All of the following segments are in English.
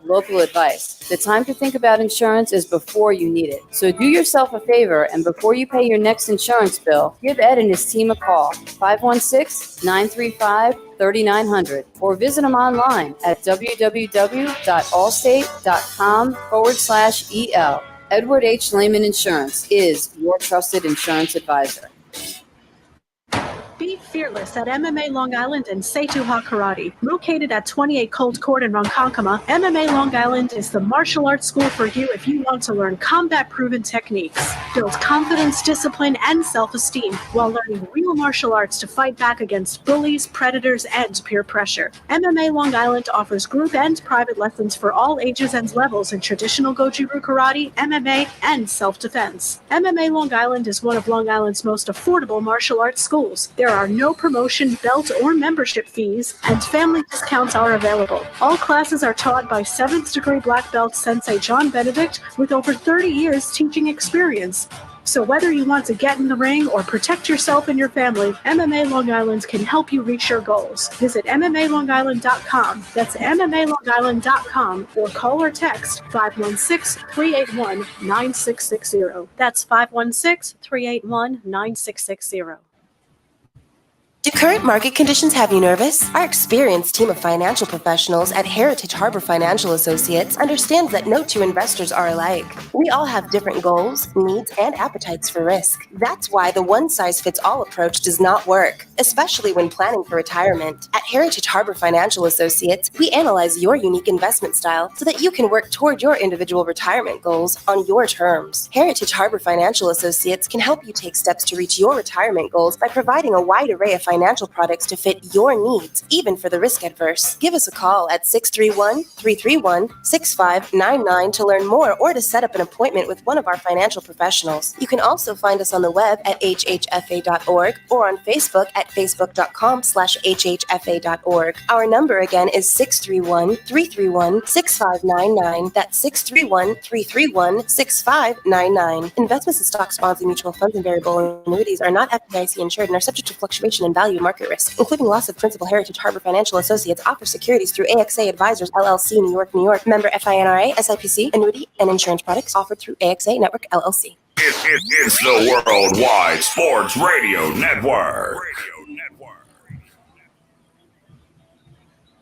local advice. The time to think about insurance is before you need it. So do yourself a favor, and before you pay your next insurance bill, give Ed and his team a call, 516-935-3900, or visit them online at www.allstate.com/EL. Edward H. Lehman Insurance is your trusted insurance advisor. Be fearless at MMA Long Island and Seituha Karate. Located at 28 Colt Court in Ronkonkoma, MMA Long Island is the martial arts school for you if you want to learn combat-proven techniques, build confidence, discipline, and self-esteem while learning real martial arts to fight back against bullies, predators, and peer pressure. MMA Long Island offers group and private lessons for all ages and levels in traditional Goju-Ryu Karate, MMA, and self-defense. MMA Long Island is one of Long Island's most affordable martial arts schools. There are no promotion, belt, or membership fees, and family discounts are available. All classes are taught by 7th degree black belt Sensei John Benedict with over 30 years teaching experience. So whether you want to get in the ring or protect yourself and your family, MMA Long Island can help you reach your goals. Visit MMALongIsland.com. That's MMALongIsland.com, or call or text 516-381-9660. That's 516-381-9660. Do current market conditions have you nervous? Our experienced team of financial professionals at Heritage Harbor Financial Associates understands that no two investors are alike. We all have different goals, needs, and appetites for risk. That's why the one-size-fits-all approach does not work, especially when planning for retirement. At Heritage Harbor Financial Associates, we analyze your unique investment style so that you can work toward your individual retirement goals on your terms. Heritage Harbor Financial Associates can help you take steps to reach your retirement goals by providing a wide array of financial products to fit your needs, even for the risk adverse. Give us a call at 631-331-6599 to learn more or to set up an appointment with one of our financial professionals. You can also find us on the web at hhfa.org or on Facebook at facebook.com/hhfa.org. Our number again is 631-331-6599. That's 631-331-6599. Investments in stocks, bonds, and mutual funds and variable annuities are not FDIC insured and are subject to fluctuation in value market risk, including loss of principal. Heritage Harbor Financial Associates offers securities through AXA Advisors, LLC, New York, New York. Member FINRA, SIPC, annuity and insurance products offered through AXA Network, LLC. It's the Worldwide Sports Radio Network.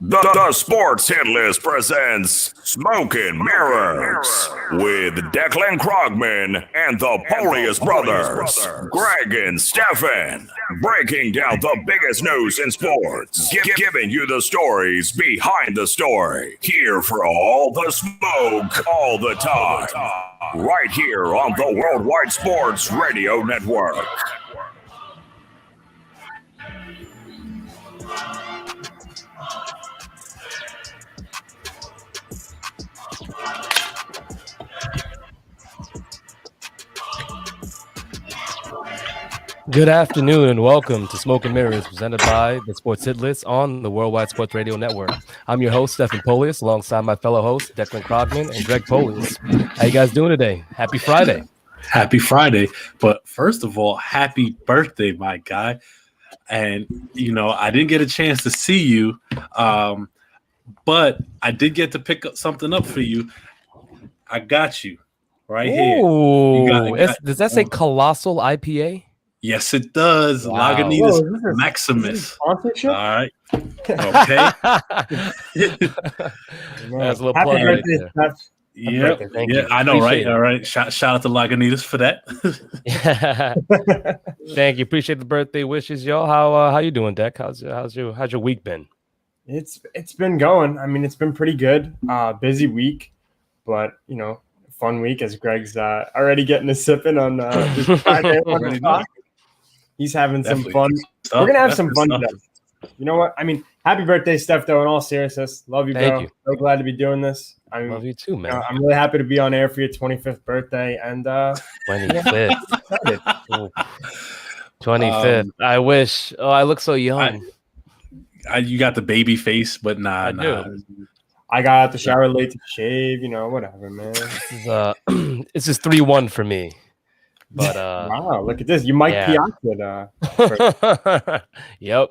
The Sports Hit List presents Smoking Mirrors with Declan Krogman and the Polius Brothers, Greg and Stefan, breaking down the biggest news in sports, giving you the stories behind the story. Here for all the smoke, all the time, right here on the Worldwide Sports Radio Network. Good afternoon and welcome to Smoke and Mirrors, presented by the Sports Hit List on the Worldwide Sports Radio Network. I'm your host, Stephen Polius, alongside my fellow hosts, Declan Krogman and Greg Polius. How you guys doing today? Happy Friday. Happy Friday. But first of all, happy birthday, my guy. And, you know, I didn't get a chance to see you, but I did get to pick up something up for you. I got you right here. Does that say Colossal IPA? Yes, it does. Wow. Lagunitas Maximus. All right. Okay. That's a little plug right there. Yeah, I know, right? All right. Shout out to Lagunitas for that. Thank you. Appreciate the birthday wishes, y'all. How you doing, Deck? How's your week been? It's been going. I mean, it's been pretty good. Busy week, but you know, fun week as Greg's already getting a sipping on this Friday. He's having some fun. We're gonna have some fun today. You know what? I mean, happy birthday, Steph, though, in all seriousness. Love you, bro. Thank you. So glad to be doing this. Love you too, man. I'm really happy to be on air for your 25th birthday. And 25th. 25th. I wish. Oh, I look so young. You got the baby face, but nah. I got out the shower late to shave, you know, whatever, man. This is 3-1 for me. But wow, look at this. You Mike Piazza. Yep.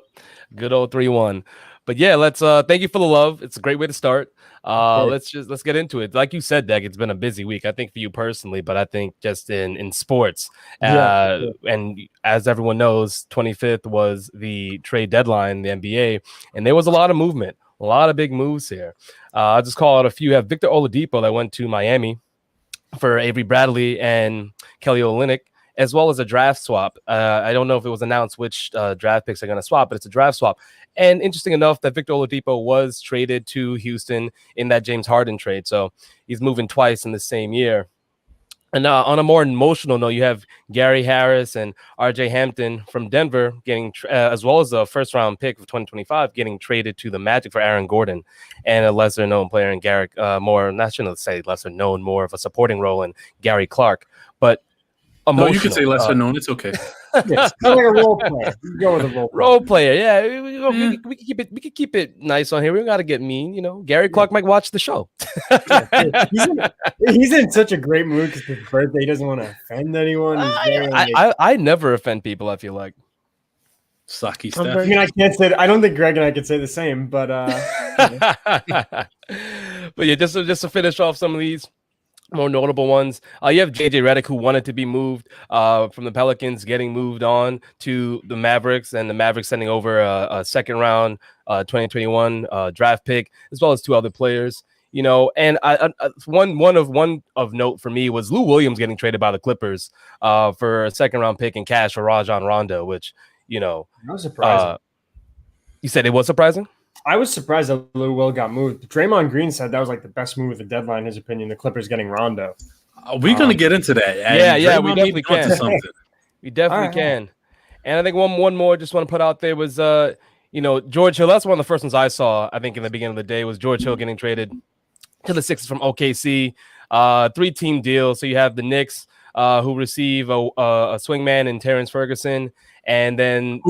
Good old 3-1. But yeah, let's thank you for the love. It's a great way to start. Let's get into it. Like you said, Deck, it's been a busy week. I think for you personally, but I think just in sports. And as everyone knows, 25th was the trade deadline, the NBA, and there was a lot of movement, a lot of big moves here. I'll just call out a few. You have Victor Oladipo that went to Miami for Avery Bradley and Kelly Olynyk, as well as a draft swap. I don't know if it was announced which draft picks are going to swap, but it's a draft swap. And interesting enough that Victor Oladipo was traded to Houston in that James Harden trade. So he's moving twice in the same year. And on a more emotional note, you have Gary Harris and RJ Hampton from Denver getting, as well as a first-round pick of 2025, getting traded to the Magic for Aaron Gordon and a lesser-known player in Garrett Moore. Not shouldn't say lesser-known, more of a supporting role in Gary Clark. But emotional. No, you can say lesser known. It's okay. Yeah, like a role player. You go with a role player. Yeah. We can keep it. We can keep it nice on here. We don't got to get mean. Gary Clark might watch the show. He's in such a great mood because his birthday. He doesn't want to offend anyone. I never offend people. I feel like sucky stuff. I mean, I can't say. I don't think Greg and I could say the same. But but yeah, just to finish off some of these more notable ones, you have JJ Redick, who wanted to be moved from the Pelicans, getting moved on to the Mavericks, and the Mavericks sending over a second round 2021 draft pick, as well as two other players. And one of note for me was Lou Williams getting traded by the Clippers for a second round pick in cash for Rajon Rondo, which that was surprising. You said it was surprising? I was surprised that Lou Will got moved. Draymond Green said that was like the best move of the deadline, in his opinion. The Clippers getting Rondo. We're going to get into that. Yeah, we definitely can. We definitely can. And I think one more just want to put out there was, George Hill. That's one of the first ones I saw, I think, in the beginning of the day was George Hill getting traded to the Sixers from OKC. 3-team deal. So you have the Knicks who receive a swingman in Terrence Ferguson. And then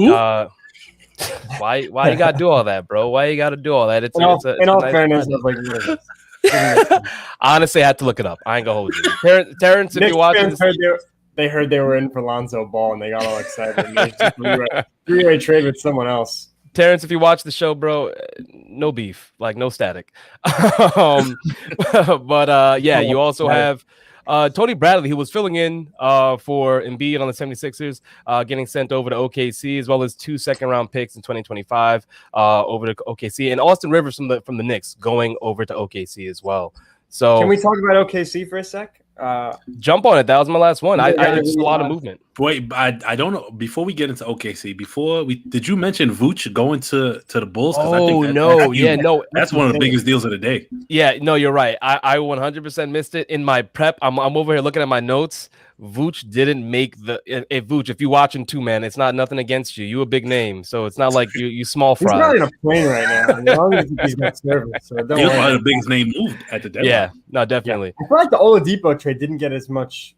why you gotta do all that, bro? Why you gotta do all that? It's in all fairness, honestly, I had to look it up. I ain't gonna hold you. Terrence, if you're watching, they heard they were in for Lonzo Ball and they got all excited. And they just three-way trade with someone else. Terrence, if you watch the show, bro, no beef, like no static. But you also have Tony Bradley, who was filling in for Embiid on the 76ers, getting sent over to OKC, as well as 2 second-round picks in 2025 over to OKC, and Austin Rivers from the Knicks going over to OKC as well. So can we talk about OKC for a sec? Jump on it. That was my last one. I just a lot of movement. Wait, I don't know. Before we get into OKC, did you mention Vooch going to the Bulls? That's one of the biggest deals of the day. Yeah, no, you're right. I 100% missed it in my prep. I'm over here looking at my notes. Vooch didn't make Vooch, if you're watching too, man, it's not nothing against you. You a big name, so it's not like you small fry. He's not in a plane right now. As long as he's got service. So he was probably the biggest name moved at the deadline. Yeah, no, definitely. Yeah. I feel like the Oladipo trade didn't get as much.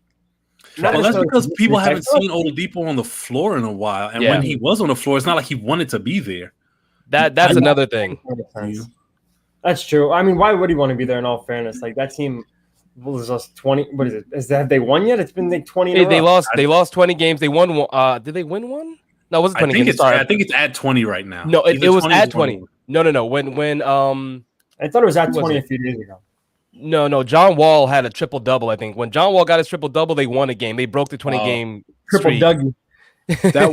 Well, that's because people haven't seen Oladipo on the floor in a while, and when he was on the floor, it's not like he wanted to be there. That's another thing. That's true. I mean, why would he want to be there? In all fairness, like that team was lost 20. What is it? Have they won yet? It's been like 20. They lost 20 games. They won one. Did they win one? No, it wasn't 20 games. I think it's at 20 right now. No, it was at 20. No. When I thought it was at 20 a few days ago. No. John Wall had a triple double. I think when John Wall got his triple double, they won a game. They broke the 20 game triple Dougie. That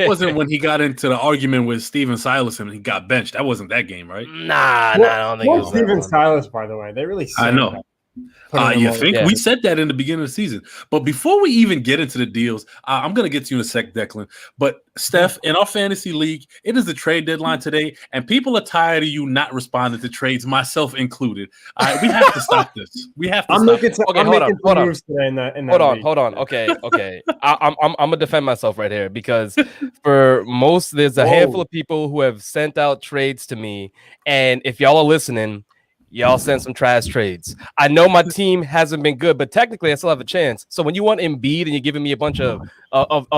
wasn't when he got into the argument with Steven Silas and he got benched. That wasn't that game, right? Nah, I don't think it was Steven Silas, by the way. They really. I know. You think we said that in the beginning of the season? But before we even get into the deals, I'm going to get to you in a sec, Declan. But Steph, in our fantasy league, it is the trade deadline today, and people are tired of you not responding to trades, myself included. We have to stop this. We have to. I'm making some moves today in that hold on. Okay. I'm gonna defend myself right here because for most, there's a handful of people who have sent out trades to me, and if y'all are listening, y'all send some trash trades. I know my team hasn't been good, but technically I still have a chance. So when you want Embiid and you're giving me a bunch of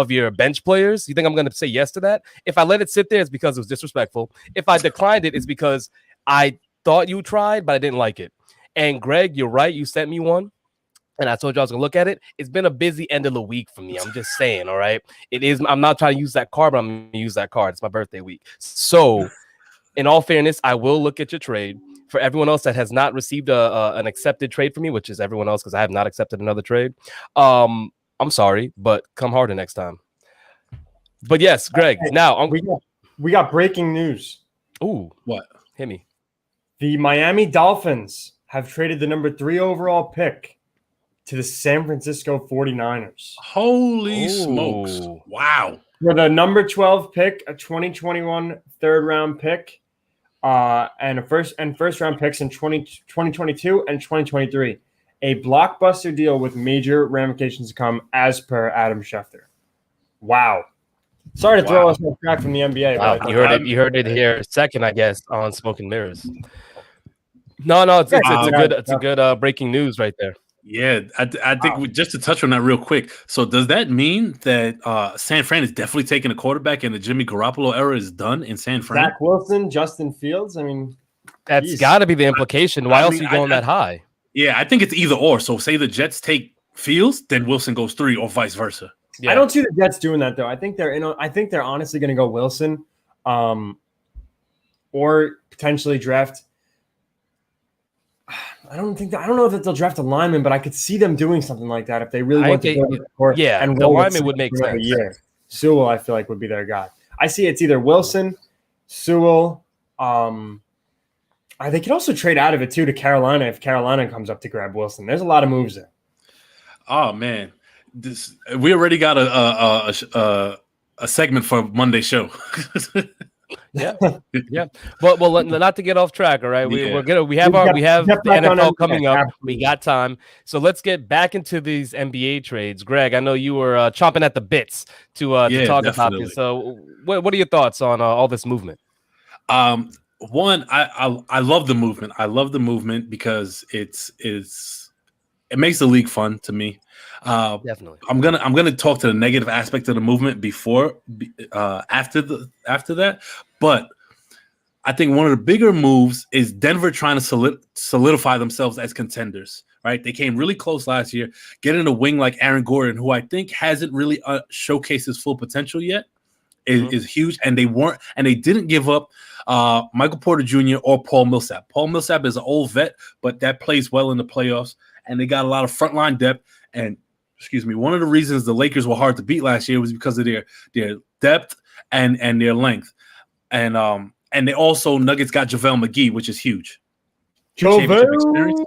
your bench players, you think I'm going to say yes to that? If I let it sit there, it's because it was disrespectful. If I declined it, it's because I thought you tried, but I didn't like it. And Greg, you're right. You sent me one. And I told you I was going to look at it. It's been a busy end of the week for me. I'm just saying, all right? It is. I'm not trying to use that card, but I'm going to use that card. It's my birthday week. So in all fairness, I will look at your trade. For everyone else that has not received an accepted trade from me, which is everyone else because I have not accepted another trade, I'm sorry, but come harder next time. But yes, Greg. Hey, now we got breaking news. Ooh, What? hit me. The Miami Dolphins have traded the number 3 overall pick to the San Francisco 49ers. Holy smokes. Wow. For the number 12 pick, a 2021 third-round pick, and first round picks in 2022 and 2023. A blockbuster deal with major ramifications to come, as per Adam Schefter. Wow. Sorry to throw us off track from the NBA. Wow. But You heard it here second, I guess, on Smoking Mirrors. No, it's a good breaking news right there. Yeah, I think just to touch on that real quick. So does that mean that San Fran is definitely taking a quarterback and the Jimmy Garoppolo era is done in San Fran? Zach Wilson, Justin Fields. I mean, that's got to be the implication. Why else are you going that high? Yeah, I think it's either or. So say the Jets take Fields, then Wilson goes 3, or vice versa. Yeah. I don't see the Jets doing that though. I think they're honestly going to go Wilson, or potentially draft. I don't know that they'll draft a lineman, but I could see them doing something like that if they really want to go to the court. Yeah, and the lineman would make sense. Sewell, I feel like, would be their guy. I see it's either Wilson, Sewell. They could also trade out of it too to Carolina if Carolina comes up to grab Wilson. There's a lot of moves there. Oh man, we already got a segment for Monday's show. Yeah. Well, not to get off track. All right, we have the NFL coming up. We got time, so let's get back into these NBA trades. Greg, I know you were chomping at the bits to talk about this. So, what are your thoughts on all this movement? One, I love the movement. I love the movement because it makes the league fun to me. Definitely. I'm gonna talk to the negative aspect of the movement after that, but I think one of the bigger moves is Denver trying to solidify themselves as contenders. Right, they came really close last year. Getting a wing like Aaron Gordon, who I think hasn't really showcased his full potential yet, is huge. And they didn't give up Michael Porter Jr. or Paul Millsap. Paul Millsap is an old vet, but that plays well in the playoffs. And they got a lot of frontline depth. And one of the reasons the Lakers were hard to beat last year was because of their depth and their length. And they also Nuggets got JaVale McGee, which is huge. Championship experience,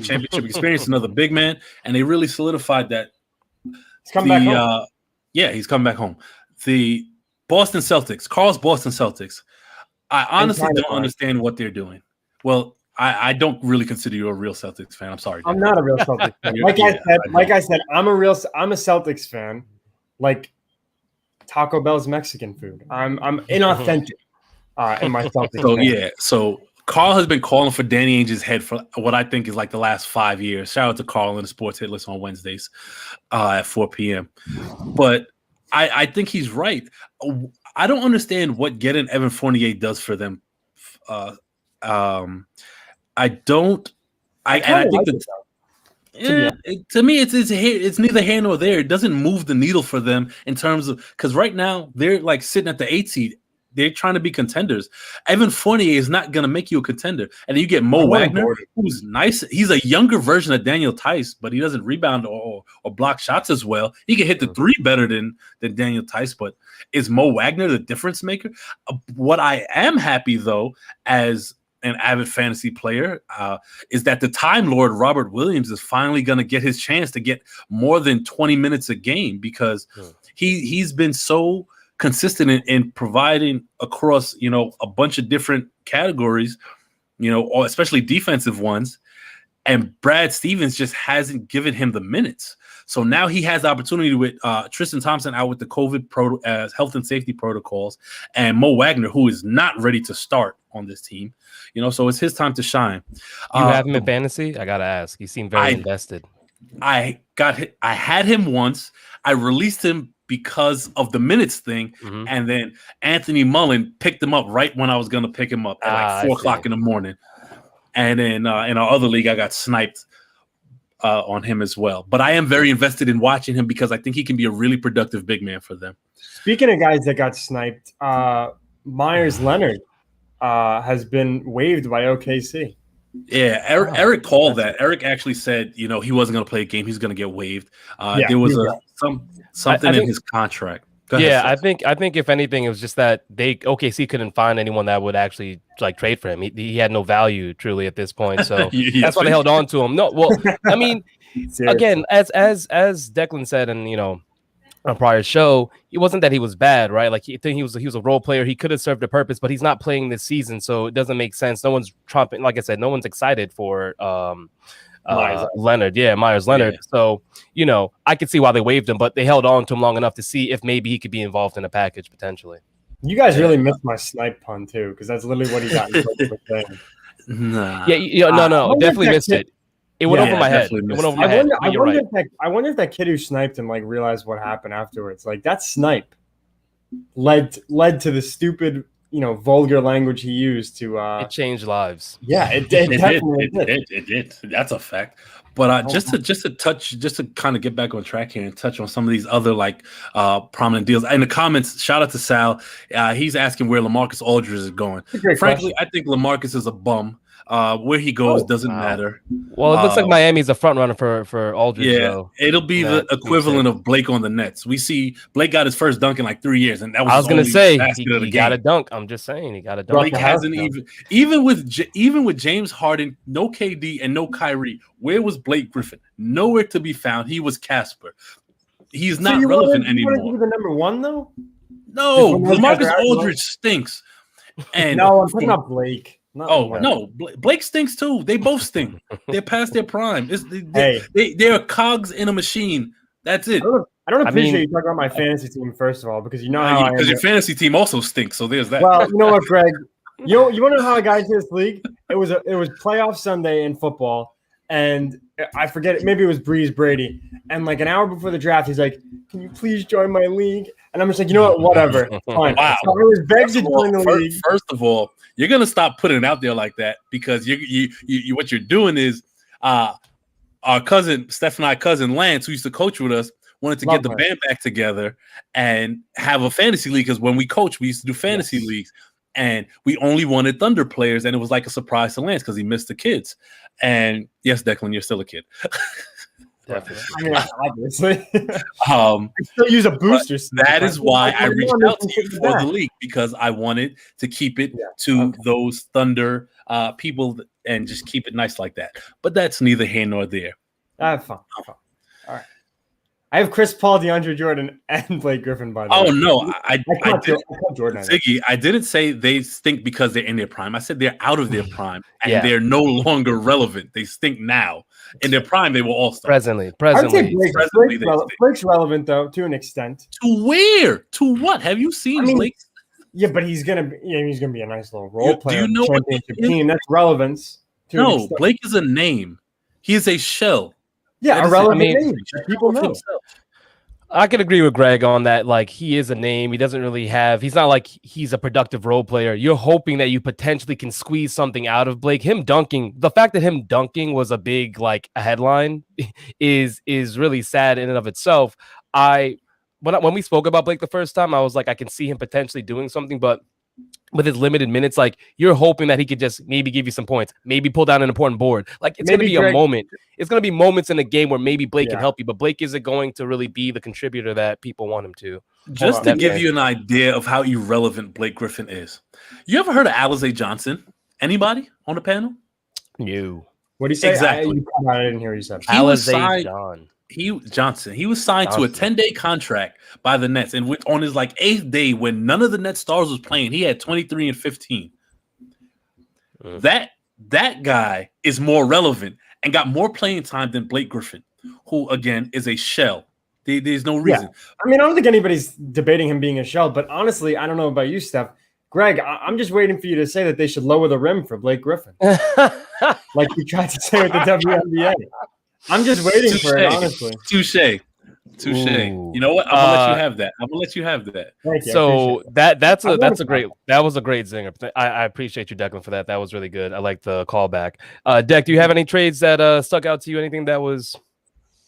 championship experience, another big man, and they really solidified that. He's come back home. He's come back home. The Boston Celtics, Carl's Boston Celtics. I honestly don't understand what they're doing. Well, I don't really consider you a real Celtics fan. I'm sorry. I'm not a real Celtics fan. I said, I'm a Celtics fan. Like Taco Bell's Mexican food. I'm inauthentic in my Celtics. So Carl has been calling for Danny Ainge's head for what I think is like the last 5 years. Shout out to Carl and the Sports Hit List on Wednesdays at 4 p.m. But I think he's right. I don't understand what getting Evan Fournier does for them. I don't. To me, it's neither here nor there. It doesn't move the needle for them in terms of because right now they're like sitting at the 8 seed. They're trying to be contenders. Evan Fournier is not going to make you a contender. And then you get Mo Wagner, who's nice. He's a younger version of Daniel Tice, but he doesn't rebound or block shots as well. He can hit the three better than Daniel Tice, but is Mo Wagner the difference maker? What I am happy, though, as an avid fantasy player, is that the Time Lord Robert Williams is finally going to get his chance to get more than 20 minutes a game because he's been so consistent in providing across, a bunch of different categories, or especially defensive ones. And Brad Stevens just hasn't given him the minutes. So now he has the opportunity with Tristan Thompson out with the COVID health and safety protocols and Mo Wagner, who is not ready to start on this team. So it's his time to shine. You have him in fantasy? I got to ask. You seem very invested. I had him once. I released him because of the minutes thing, and then Anthony Mullen picked him up right when I was going to pick him up at like 4 o'clock in the morning. And then in our other league, I got sniped on him as well. But I am very invested in watching him because I think he can be a really productive big man for them. Speaking of guys that got sniped, Myers Leonard has been waived by OKC. Yeah, Eric called that. Eric actually said, he wasn't going to play a game. He's going to get waived. There was something in his contract. Go ahead, I think if anything, it was just that OKC couldn't find anyone that would actually trade for him. He had no value truly at this point, so that's why they held on to him. No, well, I mean, again, as Declan said, and on a prior show, it wasn't that he was bad, right? Like he was a role player. He could have served a purpose, but he's not playing this season, so it doesn't make sense. No one's trumping, like I said, no one's excited for Leonard. Yeah, Myers Leonard. Yeah. So, I could see why they waived him, but they held on to him long enough to see if maybe he could be involved in a package potentially. You guys really missed my snipe pun too, because that's literally what he got. Nah. No, definitely missed it. It went over my head. It went over my head. I wonder if that kid who sniped him realized what happened afterwards. That snipe led to the stupid, vulgar language he used to. It changed lives. Yeah, it definitely did. It did. That's a fact. But just to kind of get back on track here and touch on some of these other prominent deals in the comments. Shout out to Sal. He's asking where LaMarcus Aldridge is going. Frankly, I think LaMarcus is a bum. Where he goes doesn't matter. Well, it looks like Miami's a front runner for Aldridge. Yeah, though. It'll be the equivalent of Blake on the Nets. We see Blake got his first dunk in 3 years, and that was. I was going to say he got a dunk. I'm just saying he got a dunk. Blake hasn't even with James Harden, no KD and no Kyrie. Where was Blake Griffin? Nowhere to be found. He was Casper. He's not relevant anymore. You want to be the number one though? No, LaMarcus Aldridge stinks. And no, I'm talking about Blake. No, Blake stinks too. They both stink. They're past their prime. They're cogs in a machine. That's it. I don't appreciate you talking about my fantasy team first of all, because because your fantasy team also stinks. So there's that. Well, you know what, Greg? You want to know how I got into this league? It was playoff Sunday in football, and I forget it. Maybe it was Breeze Brady, and an hour before the draft, he's like, "Can you please join my league?" And I'm just like, you know what? Whatever. Fine. Wow. So I was begged to join the league. First of all, you're gonna stop putting it out there like that, because you what you're doing is our cousin Steph and I cousin Lance, who used to coach with us, wanted to get the band back together and have a fantasy league, because when we coach, we used to do fantasy leagues, and we only wanted Thunder players, and it was like a surprise to Lance because he missed the kids. And yes, Declan, you're still a kid. Definitely. I mean, obviously. I still use a booster. That is why I reached out to you for the league, because I wanted to keep it to those Thunder people and just keep it nice like that. But that's neither here nor there. Fine. All right. I have Chris Paul, DeAndre Jordan, and Blake Griffin, by the way. Oh, no. I did, Jordan. Ziggy, I didn't say they stink because they're in their prime. I said they're out of their prime, and they're no longer relevant. They stink now. In their prime, they were all-stars. Presently. I'd say Blake's relevant, though, to an extent. To where? To what? Have you seen Blake? Yeah, but he's gonna be a nice little role player. Do you know what championship team? That's relevance. No, Blake is a name. He is a shell. Yeah, a relevant name. People know. I could agree with Greg on that. He is a name. He doesn't really have. He's not like he's a productive role player. You're hoping that you potentially can squeeze something out of Blake. Him dunking. The fact that him dunking was a big a headline is really sad in and of itself. When we spoke about Blake the first time, I was like, I can see him potentially doing something, but with his limited minutes, you're hoping that he could just maybe give you some points, maybe pull down an important board. It's going to be a moment. It's going to be moments in the game where maybe Blake can help you, but Blake isn't going to really be the contributor that people want him to. Just to give you an idea of how irrelevant Blake Griffin is. You ever heard of Alize Johnson? Anybody on the panel? No. What do you say? Exactly. I didn't hear what you said. Alize John. He was signed to a 10-day contract by the Nets, and on his 8th day, when none of the Nets stars was playing, he had 23 and 15. That guy is more relevant and got more playing time than Blake Griffin, who again is a shell. There's no reason. I mean, I don't think anybody's debating him being a shell, but honestly, I don't know about you, Steph. Greg, I'm just waiting for you to say that they should lower the rim for Blake Griffin, like you tried to say with the WNBA. I'm just waiting for it, honestly. Touche. You know what? I'm gonna let you have that. Thank you. So that was a great zinger. I appreciate you, Declan, for that. That was really good. I like the callback. Deck, do you have any trades that stuck out to you? Anything that was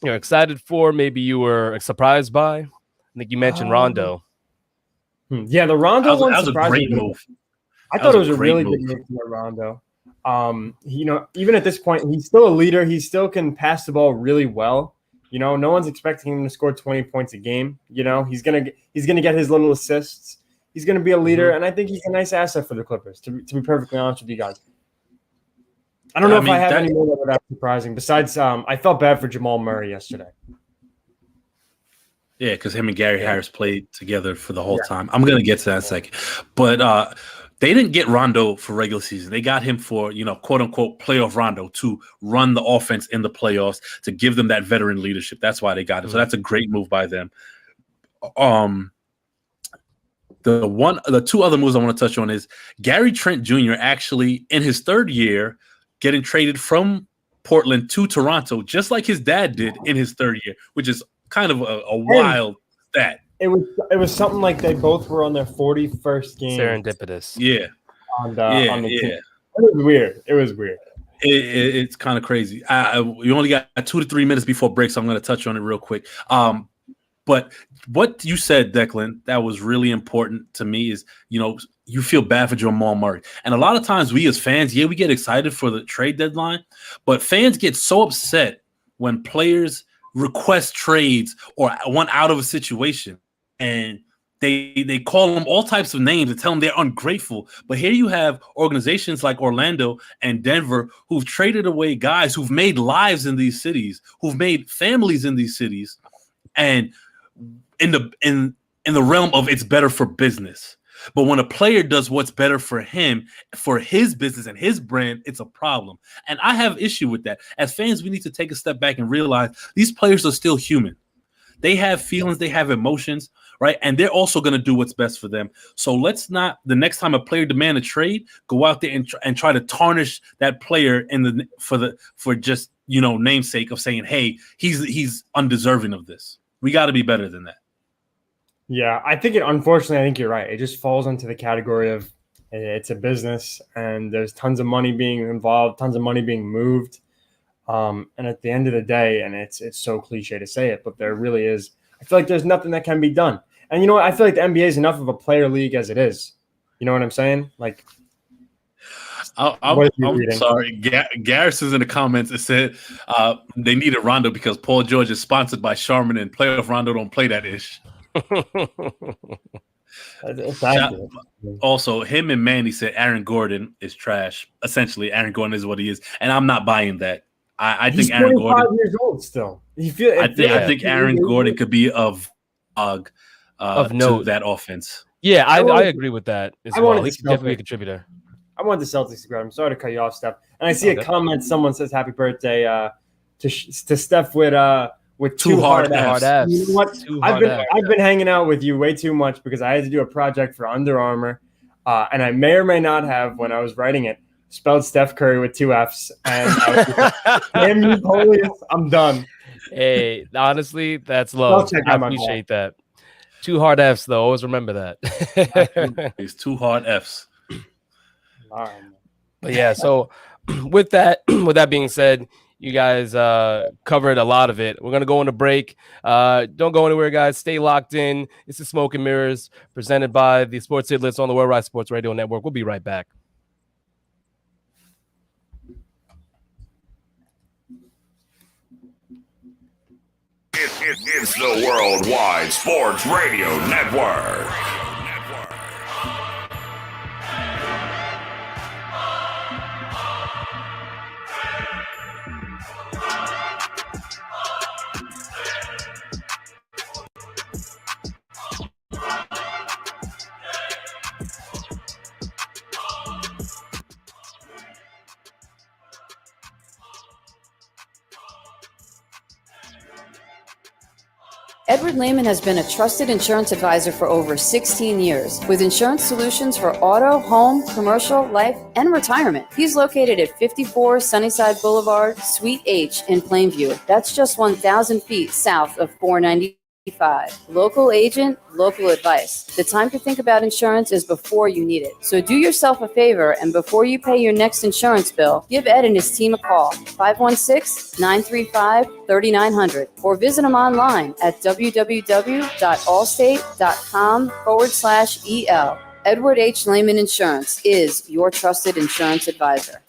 excited for? Maybe you were surprised by? I think you mentioned Rondo. Yeah, the Rondo one that was a surprised great me. move. I That thought it was was a a really great good move. move from Rondo. Even at this point, he's still a leader. He still can pass the ball really well. No one's expecting him to score 20 points a game. He's gonna get his little assists. He's gonna be a leader, and I think he's a nice asset for the Clippers. To be perfectly honest with you guys, I don't know if I have any more that were that surprising. Besides, I felt bad for Jamal Murray yesterday. Yeah, because him and Gary Harris played together for the whole time. I'm gonna get to that in a second, but they didn't get Rondo for regular season. They got him for quote unquote playoff Rondo to run the offense in the playoffs to give them that veteran leadership. That's why they got him. So that's a great move by them. The two other moves I want to touch on is Gary Trent Jr. actually in his third year getting traded from Portland to Toronto, just like his dad did in his third year, which is kind of a wild stat. It was something like they both were on their 41st game. Serendipitous. Yeah. On the team. It was weird. It's kind of crazy. We only got 2 to 3 minutes before break, so I'm going to touch on it real quick. But what you said, Declan, that was really important to me is, you feel bad for Jamal Murray. And a lot of times we as fans, we get excited for the trade deadline, but fans get so upset when players request trades or want out of a situation. And they call them all types of names and tell them they're ungrateful. But here you have organizations like Orlando and Denver who've traded away guys who've made lives in these cities, who've made families in these cities, and in the realm of it's better for business. But when a player does what's better for him, for his business and his brand, it's a problem. And I have issue with that. As fans, we need to take a step back and realize these players are still human. They have feelings, they have emotions, right? And they're also going to do what's best for them. So let's not, the next time a player demand a trade, go out there and try to tarnish that player for just namesake of saying, hey, he's undeserving of this. We got to be better than that. Yeah, unfortunately, I think you're right. It just falls into the category of it's a business and there's tons of money being involved, tons of money being moved. And at the end of the day, and it's so cliche to say it, but there really is. I feel like there's nothing that can be done. And you know what? I feel like the NBA is enough of a player league as it is. You know what I'm saying? Like, I'm sorry. Garrison's in the comments. It said they needed Rondo because Paul George is sponsored by Charmin and playoff Rondo don't play that ish. Also, him and Manny said Aaron Gordon is trash. Essentially, Aaron Gordon is what he is, and I'm not buying that. I think Aaron Gordon years old still. I think Aaron Gordon could be of note to that offense. Yeah, I agree with that as well. He's definitely a contributor. I want the Celtics to grab him. Sorry to cut you off, Steph. And I see a comment. Someone says happy birthday to Steph with two hard Fs. You know what? I've been hanging out with you way too much because I had to do a project for Under Armour, and I may or may not have, when I was writing it, spelled Steph Curry with 2 Fs. And I was like, damn you, Polius, I'm done. Hey, honestly, that's low. I appreciate that. 2 hard Fs, though. Always remember that. It's 2 hard Fs. All right. But yeah, so with that being said, you guys covered a lot of it. We're going to go on a break. Don't go anywhere, guys. Stay locked in. This is Smoke and Mirrors, presented by the Sports Hit List on the Worldwide Sports Radio Network. We'll be right back. It's the Worldwide Sports Radio Network. Edward Lehman has been a trusted insurance advisor for over 16 years with insurance solutions for auto, home, commercial, life, and retirement. He's located at 54 Sunnyside Boulevard, Suite H in Plainview. That's just 1,000 feet south of 490. Local agent, local advice. The time to think about insurance is before you need it. So do yourself a favor, and before you pay your next insurance bill, give Ed and his team a call, 516-935-3900, or visit them online at www.allstate.com/EL. Edward H. Lehman Insurance is your trusted insurance advisor.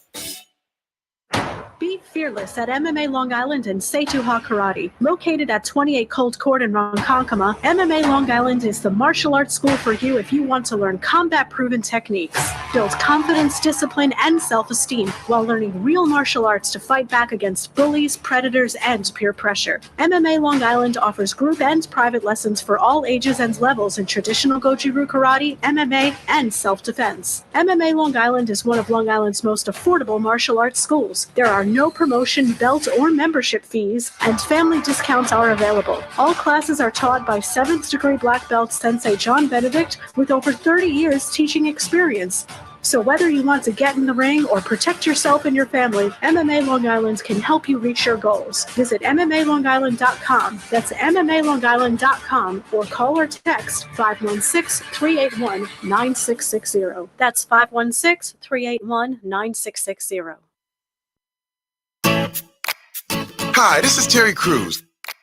Be fearless at MMA Long Island and Setuha Karate. Located at 28 Colt Court in Ronkonkoma, MMA Long Island is the martial arts school for you if you want to learn combat-proven techniques, build confidence, discipline, and self-esteem while learning real martial arts to fight back against bullies, predators, and peer pressure. MMA Long Island offers group and private lessons for all ages and levels in traditional Goju-Ryu karate, MMA, and self-defense. MMA Long Island is one of Long Island's most affordable martial arts schools. There are no promotion, belt, or membership fees, and family discounts are available. All classes are taught by 7th degree black belt Sensei John Benedict with over 30 years teaching experience. So whether you want to get in the ring or protect yourself and your family, MMA Long Island can help you reach your goals. Visit MMALongIsland.com. That's MMALongIsland.com, or call or text 516-381-9660. That's 516-381-9660. Hi, this is Terry Crews,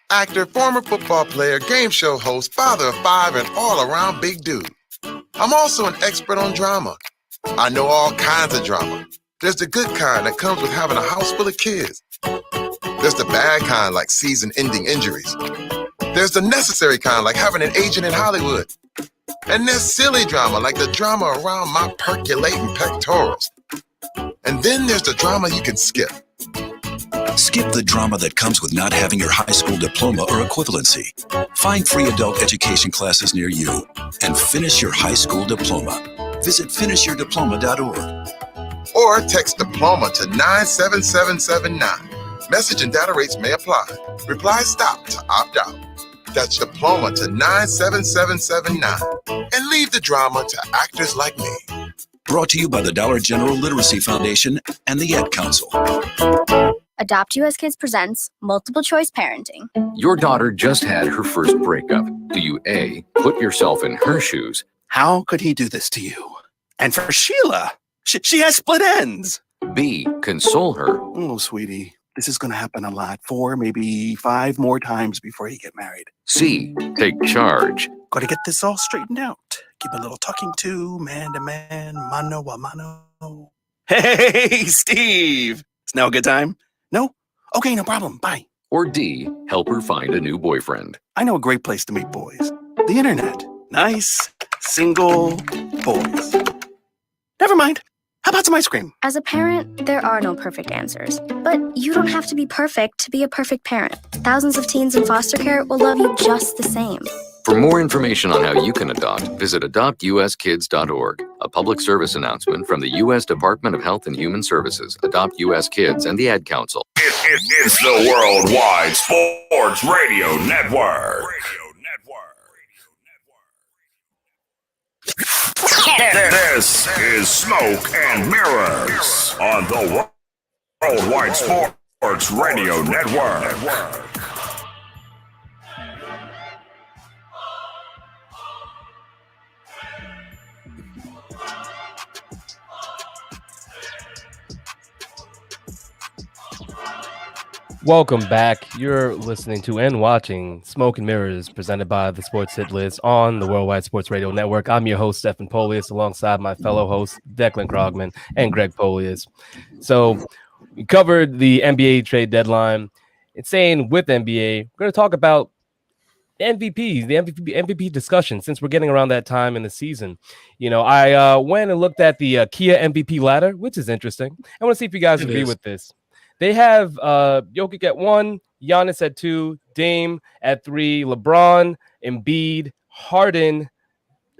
actor, former football player, game show host, father of 5, and all-around big dude. I'm also an expert on drama. I know all kinds of drama. There's the good kind that comes with having a house full of kids. There's the bad kind, like season-ending injuries. There's the necessary kind, like having an agent in Hollywood. And there's silly drama, like the drama around my percolating pectorals. And then there's the drama you can skip. Skip the drama that comes with not having your high school diploma or equivalency. Find free adult education classes near you and finish your high school diploma. Visit finishyourdiploma.org. Or text diploma to 97779. Message and data rates may apply. Reply stop to opt out. That's diploma to 97779. And leave the drama to actors like me. Brought to you by the Dollar General Literacy Foundation and the Ad Council. Adopt US Kids presents Multiple Choice Parenting. Your daughter just had her first breakup. Do you A, put yourself in her shoes? How could he do this to you? And for Sheila, she has split ends. B, console her. Oh, sweetie, this is going to happen a lot. 4, maybe 5 more times before you get married. C, take charge. Got to get this all straightened out. Keep a little talking to, man to man, mano a mano. Hey, Steve. It's now a good time? No? Okay, no problem. Bye. Or D, help her find a new boyfriend. I know a great place to meet boys. The internet. Nice, single boys. Never mind. How about some ice cream? As a parent, there are no perfect answers. But you don't have to be perfect to be a perfect parent. Thousands of teens in foster care will love you just the same. For more information on how you can adopt, visit adoptuskids.org. A public service announcement from the U.S. Department of Health and Human Services, Adopt U.S. Kids, and the Ad Council. It's the Worldwide Sports Radio Network. This is Smoke and Mirrors on the Worldwide Sports Radio Network. Welcome back. You're listening to and watching Smoke and Mirrors, presented by the Sports Hit List on the Worldwide Sports Radio Network. I'm your host, Stephen Polius, alongside my fellow hosts, Declan Krogman and Greg Polius. So we covered the NBA trade deadline. It's saying with NBA, we're going to talk about MVPs, the MVP discussion, since we're getting around that time in the season. You know, I went and looked at the Kia MVP ladder, which is interesting. I want to see if you guys agree with this. They have Jokic at 1, Giannis at 2, Dame at 3, LeBron, Embiid, Harden,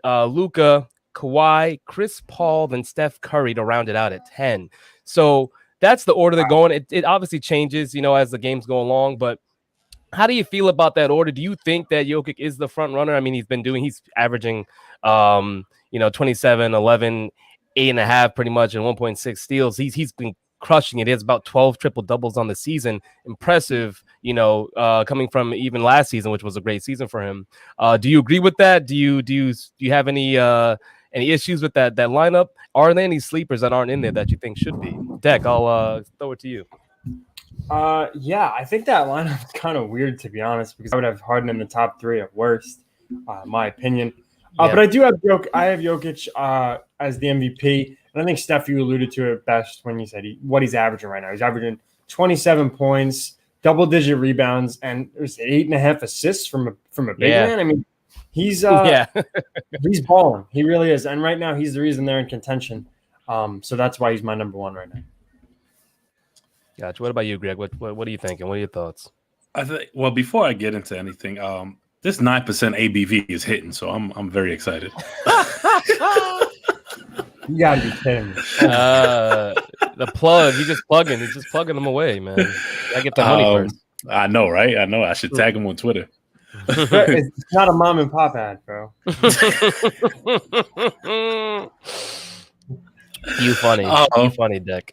Luka, Kawhi, Chris Paul, then Steph Curry to round it out at 10. So that's the order they're going. It obviously changes, you know, as the games go along. But how do you feel about that order? Do you think that Jokic is the front runner? I mean, he's averaging, 27, 11, 8.5 pretty much, and 1.6 steals. He's been crushing it. He has about 12 triple doubles on the season. Impressive, coming from even last season, which was a great season for him. Do you agree with that? Do you have any issues with that lineup? Are there any sleepers that aren't in there that you think should be? Deck, I'll throw it to you. Yeah, I think that lineup is kind of weird, to be honest, because I would have Harden in the top 3 at worst, in my opinion. But I do have Jokic as the MVP, and I think Steph, you alluded to it best when you said what he's averaging right now. He's averaging 27 points, double-digit rebounds, and there's 8.5 assists from a big man. I mean, he's he's balling. He really is, and right now he's the reason they're in contention. So that's why he's my number 1 right now. Gotcha. What about you, Greg? What are you thinking? What are your thoughts? I think. Well, before I get into anything, this 9% ABV is hitting, so I'm very excited. You gotta be kidding me. The plug. He's just plugging them away, man. I get the money first. I know, right? I know. I should tag him on Twitter. It's not a mom and pop ad, bro. You funny. You funny, Deck.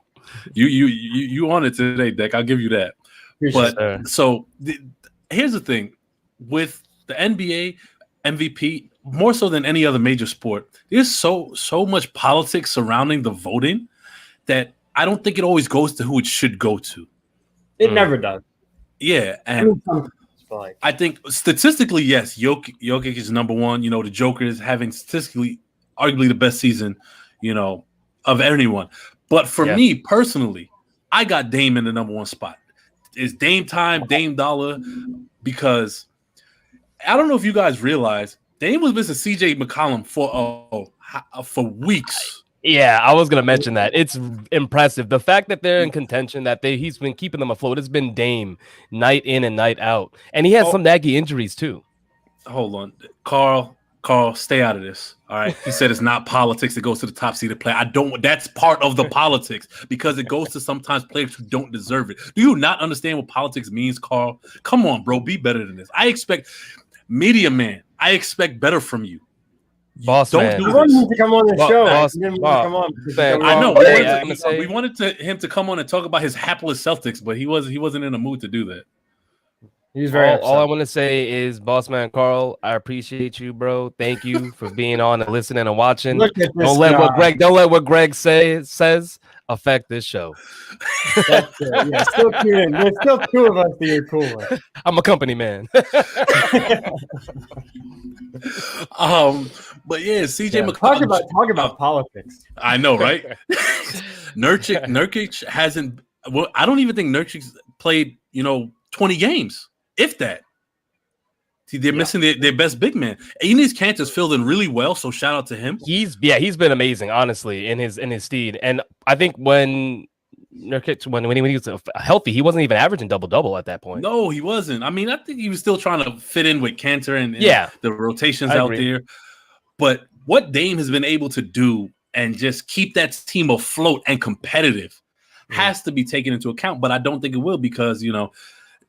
You on it today, Deck. I'll give you that. Here's the thing with the NBA MVP, more so than any other major sport, there's so much politics surrounding the voting that I don't think it always goes to who it should go to. It never does. Yeah, and I think statistically, yes, Jokic is number 1. The Joker is having statistically arguably the best season, of anyone. But for me personally, I got Dame in the number 1 spot. It's Dame time, Dame dollar, because I don't know if you guys realize Dame was missing CJ McCollum for weeks. Yeah, I was gonna mention that. It's impressive. The fact that they're in contention, that he's been keeping them afloat. It's been Dame night in and night out, and he has some naggy injuries too. Hold on, Carl, stay out of this. All right. He said it's not politics that goes to the top seeded player. That's part of the politics because it goes to sometimes players who don't deserve it. Do you not understand what politics means, Carl? Come on, bro. Be better than this. I expect media man. I expect better from you. Boss don't man. do You need to come on the show. I know. We wanted him to come on and talk about his hapless Celtics, but he wasn't in the mood to do that. He's very all I want to say is, boss man Carl, I appreciate you, bro. Thank you for being on and listening and watching. Don't let what Greg says affect this show. That's it. Yeah, still tune in. There's still 2 of us that you're cool with. I'm a company man. But yeah, CJ McCollum. Talk about politics. I know, right? Nurkic hasn't. Well, I don't even think Nurkic played 20 games, if that. They're missing their best big man. Enes Kanter's filled in really well, so shout out to him. He's been amazing, honestly, in his steed. And I think when Nurkic, when he was healthy, he wasn't even averaging double at that point. No, he wasn't. I mean, I think he was still trying to fit in with Kanter and the rotations out there. But what Dame has been able to do and just keep that team afloat and competitive has to be taken into account. But I don't think it will because,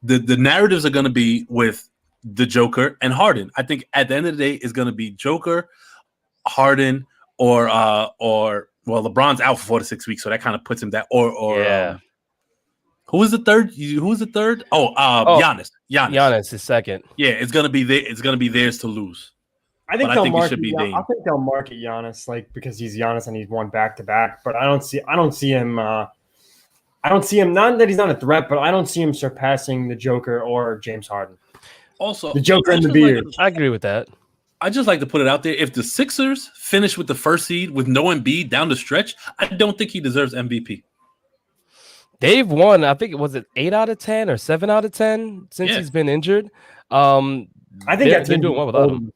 the narratives are going to be with the Joker and Harden. I think at the end of the day, it's going to be Joker, Harden, or LeBron's out for 4 to 6 weeks, so that kind of puts him that. Who was the third? Giannis. Giannis is second. Yeah, it's going to be it's going to be theirs to lose. I think they'll market Giannis, because he's Giannis and he's won back-to-back. But I don't see him. I don't see him. Not that he's not a threat, but I don't see him surpassing the Joker or James Harden. Also, the Joker and the beard. I agree with that. I just like to put it out there. If the Sixers finish with the first seed with no Embiid down the stretch, I don't think he deserves MVP. They've won, I think, was it 8 out of 10 or 7 out of 10 since he's been injured. I think they're doing well without him.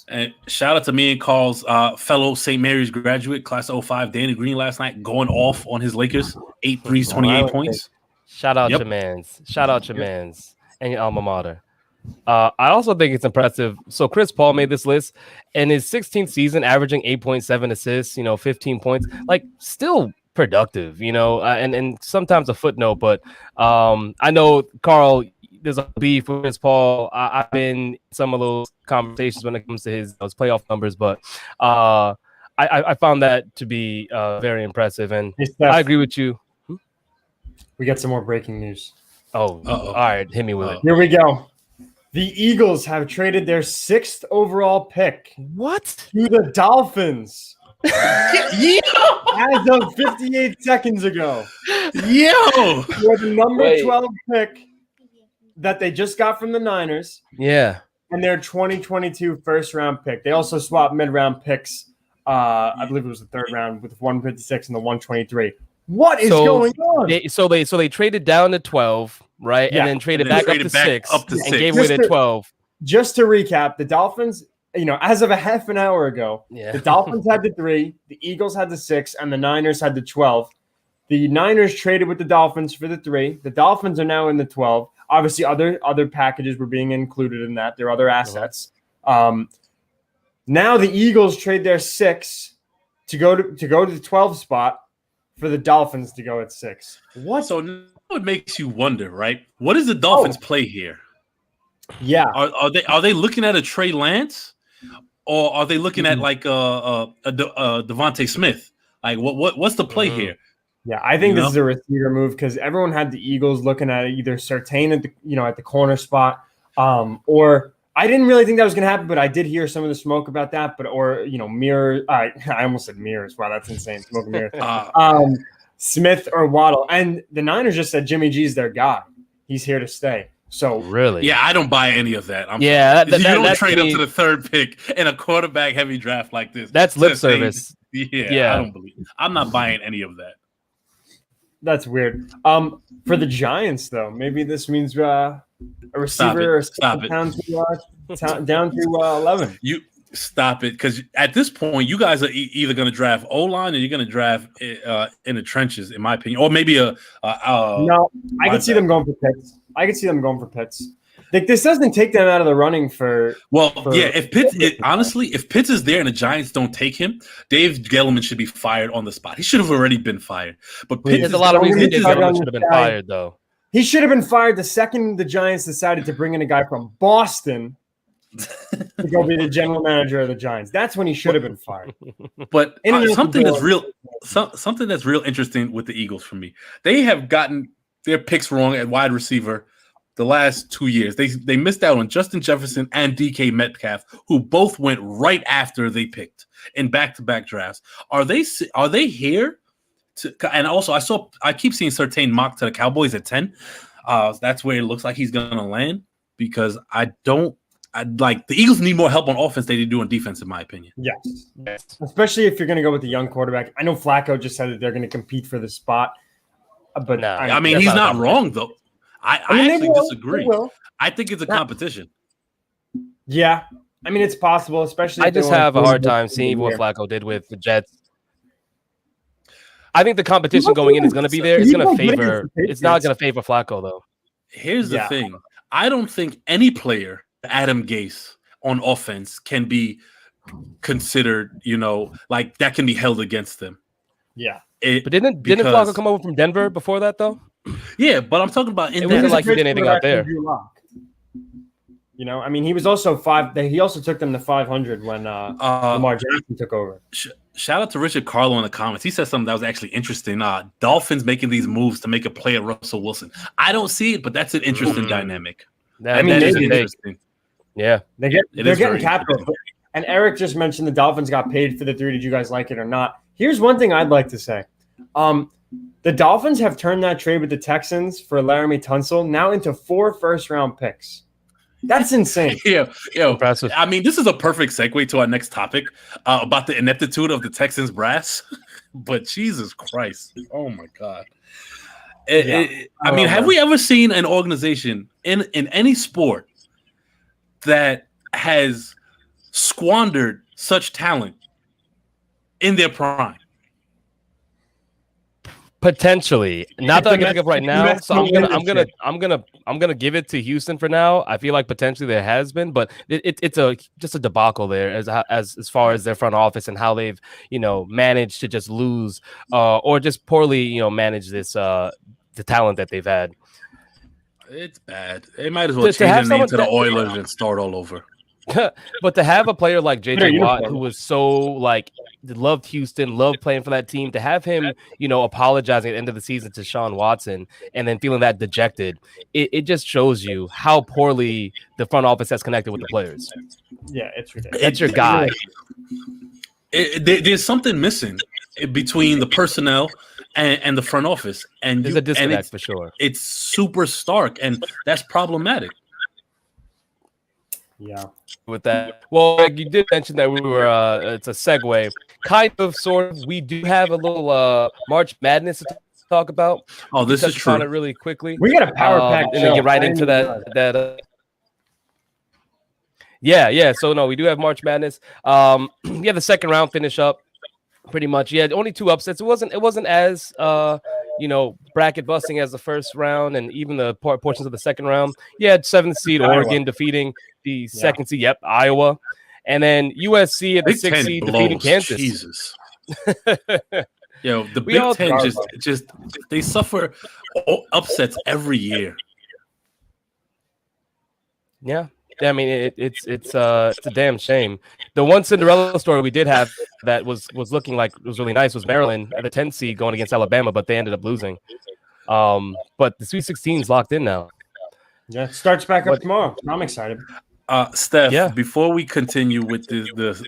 And shout out to me and Carl's fellow St. Mary's graduate, class 05, Danny Green last night, going off on his Lakers. 8 threes, 28 points. Shout out your mans. Shout out your mans and your alma mater. I also think it's impressive. So Chris Paul made this list in his 16th season, averaging 8.7 assists, 15 points, still productive, and sometimes a footnote, but I know, Carl, there's a beef with Chris Paul. I've been in some of those conversations when it comes to his playoff numbers, but I found that to be very impressive, and I agree with you. We got some more breaking news. Oh, all right. Hit me with it. Here we go. The Eagles have traded their 6th overall pick. What? To the Dolphins. As of 58 seconds ago. Yo! With the number 12 pick that they just got from the Niners. Yeah. And their 2022 first-round pick. They also swapped mid-round picks. I believe it was the 3rd round with the 156 and the 123. What is going on? So they traded down to 12, right? Yeah. And then traded back up to 6 and gave away the 12. Just to recap, the Dolphins, as of a half an hour ago, the Dolphins had the 3, the Eagles had the 6, and the Niners had the 12. The Niners traded with the Dolphins for the 3. The Dolphins are now in the 12. Obviously, other packages were being included in that. There are other assets. Now the Eagles trade their 6 to go to the 12 spot for the Dolphins to go at 6. What? So now it makes you wonder, right? What does the Dolphins play here? Yeah. Are they looking at a Trey Lance, or are they looking at like a Devontae Smith? Like what's the play here? Yeah, I think this is a receiver move because everyone had the Eagles looking at either Surtain at the corner spot, or I didn't really think that was going to happen, but I did hear some of the smoke about that. Mirror. I almost said mirrors. Wow, that's insane. Smoke and mirrors. Smith or Waddle, and the Niners just said Jimmy G's their guy. He's here to stay. So really, yeah, I don't buy any of that. You don't trade up to the 3rd pick in a quarterback heavy draft like this. That's lip service. Yeah, I don't believe it. I'm not buying any of that. That's weird. For the Giants, though, maybe this means a receiver down to 11. You stop it, because at this point, you guys are either going to draft O-line or you're going to draft in the trenches, in my opinion, or maybe no. I could see them going for Pitts. Like, this doesn't take them out of the running for. If Pitts is there and the Giants don't take him, Dave Gettleman should be fired on the spot. He should have already been fired. But Pitts there's a lot of reasons Dave Gettleman should have been fired, though. He should have been fired the second the Giants decided to bring in a guy from Boston to go be the general manager of the Giants. That's when he should have been fired. But something that's real interesting with the Eagles for me. They have gotten their picks wrong at wide receiver the last 2 years. They missed out on Justin Jefferson and DK Metcalf, who both went right after they picked in back-to-back drafts. Are they here? And also, I keep seeing Surtain mocked to the Cowboys at 10. That's where it looks like he's going to land, because the Eagles need more help on offense than they do on defense, in my opinion. Yes. Especially if you're going to go with the young quarterback. I know Flacco just said that they're going to compete for the spot, but no, I mean, he's not wrong though. I actually disagree. I think it's a competition. Yeah. I mean, it's possible, especially. I just have a hard time seeing what Flacco did with the Jets. I think the competition going in is going to be there. It's going to favor. It's not going to favor Flacco, though. Here's the thing. I don't think any player, Adam Gase, on offense can be considered, like that can be held against them. Yeah. But didn't Flacco come over from Denver before that, though? Yeah, but I'm talking about it wasn't like he did anything out there. I mean, he was also he also took them to 500 when Lamar Jackson took over. Shout out to Richard Carlo in the comments. He said something that was actually interesting. Dolphins making these moves to make a play at Russell Wilson. I don't see it, but that's an interesting dynamic. That is interesting. Yeah. They're getting capital. And Eric just mentioned the Dolphins got paid for the 3. Did you guys like it or not? Here's one thing I'd like to say. The Dolphins have turned that trade with the Texans for Laramie Tunsil now into 4 first-round picks. That's insane. Impressive. I mean, this is a perfect segue to our next topic about the ineptitude of the Texans brass. But Jesus Christ. Oh, my God. I mean, have we ever seen an organization in any sport that has squandered such talent in their prime? Potentially, not that I can think of right now. So I'm gonna give it to Houston for now. I feel like potentially there has been, but it's just a debacle there as far as their front office and how they've managed to just lose or just poorly manage this the talent that they've had. It's bad. They might as well change their name to the Oilers and start all over. But to have a player like JJ Watt, who was so like loved Houston, loved playing for that team, to have him, apologizing at the end of the season to DeShaun Watson and then feeling that dejected, it just shows you how poorly the front office has connected with the players. Yeah, it's ridiculous. That's your guy. There's something missing between the personnel and the front office, and there's a disconnect for sure. It's super stark, and that's problematic. Yeah. With that, well, you did mention that we were. It's a segue, kind of, sort of. We do have a little March Madness to talk about. Oh, this is true. On it really quickly. We got a power pack, and then get right into that. Yeah. So no, we do have March Madness. Yeah, the second round finish up pretty much. Yeah, only 2 upsets. It wasn't as bracket busting as the first round, and even the portions of the second round. You had 7th seed Oregon defeating the 2nd seed, Iowa, and then USC at the 6th seed defeating Kansas. Jesus. Yo, the Big Ten just they suffer upsets every year. Yeah. I mean, it's a damn shame. The one Cinderella story we did have that was looking like it was really nice was Maryland at the 10th seed going against Alabama, but they ended up losing. But the Sweet 16 is locked in now. Yeah, it starts back up tomorrow. I'm excited. Steph, before we continue with the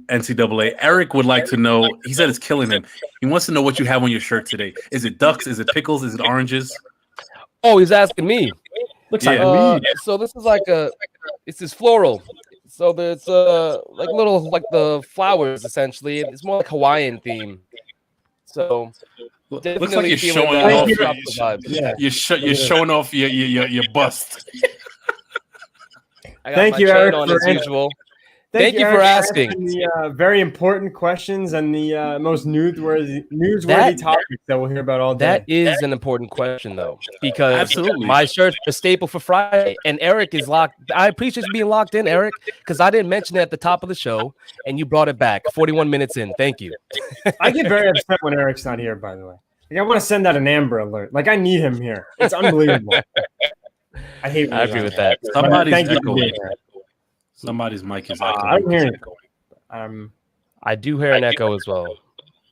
NCAA, Eric would like to know. He said it's killing him. He wants to know what you have on your shirt today. Is it ducks? Is it pickles? Is it oranges? Oh, he's asking me. Looks like weed. So this is it's this floral. So there's like little like the flowers essentially. It's more like Hawaiian theme. So looks like you're showing off. You're showing off your bust. I got Thank my you, chain Eric, on for as usual. Thank you Eric, for asking. The very important questions and the most newsworthy topics that we'll hear about all day. That is an important question, though, because absolutely my shirt's a staple for Friday, and Eric is locked. I appreciate you being locked in, Eric, because I didn't mention it at the top of the show, and you brought it back 41 minutes in. Thank you. I get very upset when Eric's not here, by the way. Like, I want to send out an Amber Alert. Like, I need him here. It's unbelievable. I agree with that. Somebody's mic is echoing. I don't hear it. I do hear an echo as well,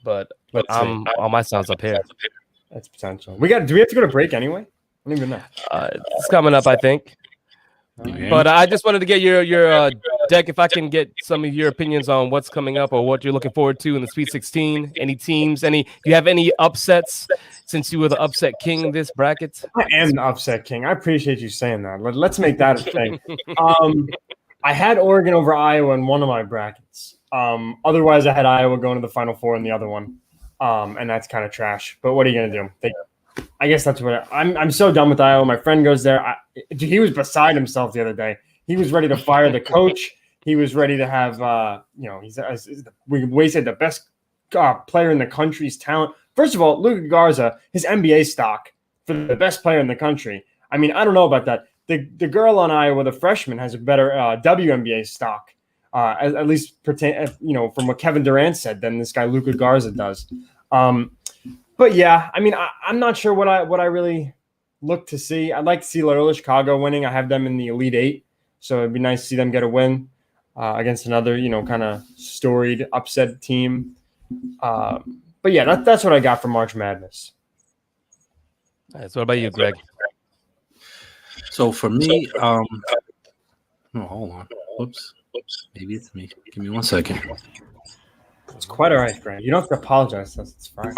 but all my sounds up here. That's potential. Do we have to go to break anyway? I don't even know. It's coming up, I think. But I just wanted to get your deck, if I can get some of your opinions on what's coming up or what you're looking forward to in the Sweet 16. Any teams? Do you have any upsets since you were the upset king in this bracket? I am the upset king. I appreciate you saying that. Let's make that a thing. I had Oregon over Iowa in one of my brackets. Otherwise, I had Iowa going to the Final Four in the other one, and that's kind of trash. But what are you gonna do? I guess that's what I'm so done with Iowa. My friend goes there. He was beside himself the other day. He was ready to fire the coach. He was ready to have we wasted the best player in the country's talent. First of all, Luka Garza, his NBA stock for the best player in the country. I mean, I don't know about that. The girl on Iowa, the freshman, has a better WNBA stock, at least from what Kevin Durant said, than this guy Luka Garza does. But yeah, I mean, I'm not sure what I really look to see. I'd like to see Loyola Chicago winning. I have them in the Elite Eight, so it'd be nice to see them get a win against another kind of storied upset team. But yeah, that's what I got for March Madness. All right, so what about you, Greg? So for me, hold on. Whoops. Maybe it's me. Give me 1 second. It's quite all right, Greg. You don't have to apologize to us. It's fine.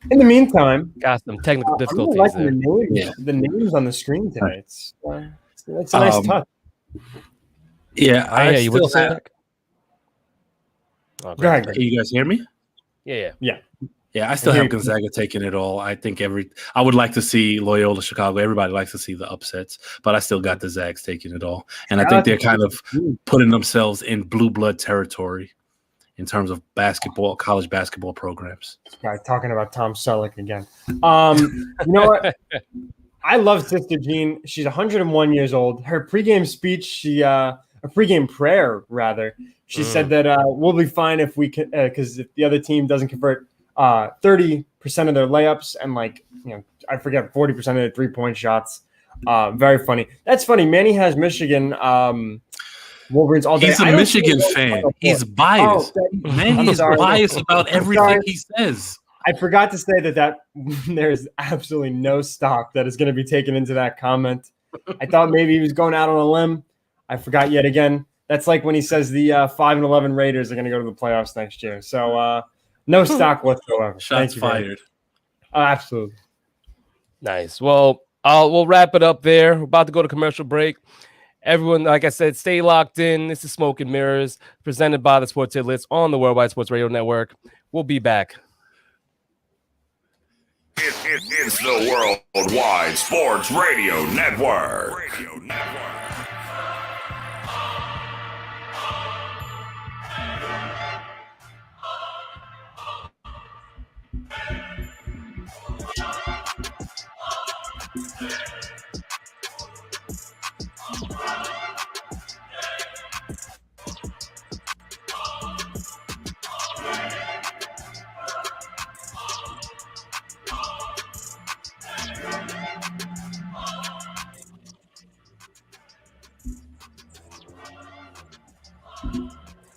In the meantime, got some technical difficulties. I'm liking the names on the screen today. It's a nice touch. Yeah, I you would say that? Go ahead, Greg. Can you guys hear me? Yeah. Yeah, I still have Gonzaga taking it all. I think I would like to see Loyola Chicago. Everybody likes to see the upsets, but I still got the Zags taking it all. And I think they're kind of putting themselves in blue blood territory in terms of basketball, college basketball programs. This guy talking about Tom Selleck again. You know what? I love Sister Jean. She's 101 years old. Her pregame speech, a pregame prayer, rather. She said that we'll be fine if we can, because if the other team doesn't convert 30% of their layups and I forget 40% of their 3-point shots. Very funny. That's funny. Manny has Michigan Wolverines all day. He's a Michigan fan. He's biased. Man, he's biased about everything he says. I forgot to say that there's absolutely no stock that is going to be taken into that comment. I thought maybe he was going out on a limb. I forgot yet again. That's like when he says the 5-11 Raiders are going to go to the playoffs next year. So no stock whatsoever. Shots fired. Absolutely. Nice. Well, we'll wrap it up there. We're about to go to commercial break. Everyone, like I said, stay locked in. This is Smoke and Mirrors, presented by the Sports Idlits on the Worldwide Sports Radio Network. We'll be back. It's the Worldwide Sports Radio Network.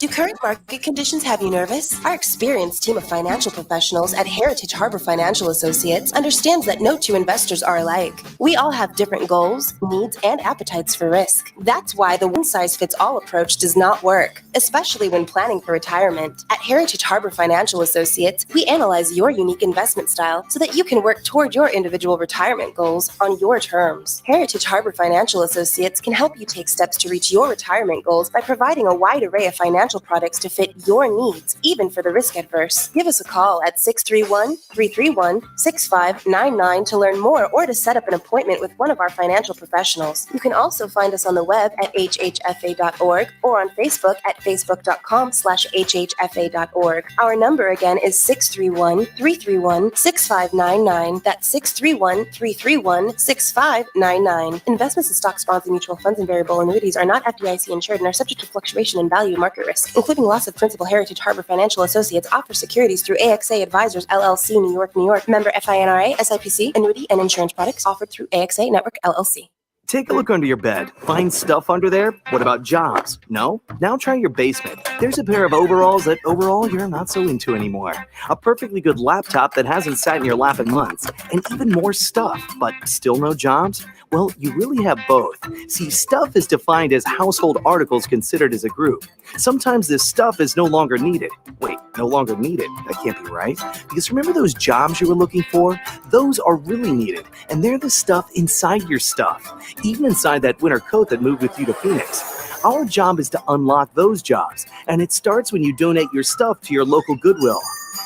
Do current market conditions have you nervous? Our experienced team of financial professionals at Heritage Harbor Financial Associates understands that no two investors are alike. We all have different goals, needs, and appetites for risk. That's why the one-size-fits-all approach does not work, especially when planning for retirement. At Heritage Harbor Financial Associates, we analyze your unique investment style so that you can work toward your individual retirement goals on your terms. Heritage Harbor Financial Associates can help you take steps to reach your retirement goals by providing a wide array of financial products to fit your needs, even for the risk adverse. Give us a call at 631-331-6599 to learn more or to set up an appointment with one of our financial professionals. You can also find us on the web at hhfa.org or on Facebook at facebook.com/hhfa.org. Our number again is 631-331-6599. That's 631-331-6599. Investments in stock, bonds, and mutual funds and variable annuities are not FDIC insured and are subject to fluctuation in value and market risk, including loss of principal. Heritage Harbor Financial Associates offers securities through AXA Advisors, LLC, New York, New York. Member FINRA, SIPC, annuity and insurance products offered through AXA Network, LLC. Take a look under your bed. Find stuff under there? What about jobs? No? Now try your basement. There's a pair of overalls that overall you're not so into anymore. A perfectly good laptop that hasn't sat in your lap in months. And even more stuff, but still no jobs? Well, you really have both. See, stuff is defined as household articles considered as a group. Sometimes this stuff is no longer needed. Wait, no longer needed? That can't be right. Because remember those jobs you were looking for? Those are really needed. And they're the stuff inside your stuff. Even inside that winter coat that moved with you to Phoenix. Our job is to unlock those jobs. And it starts when you donate your stuff to your local Goodwill.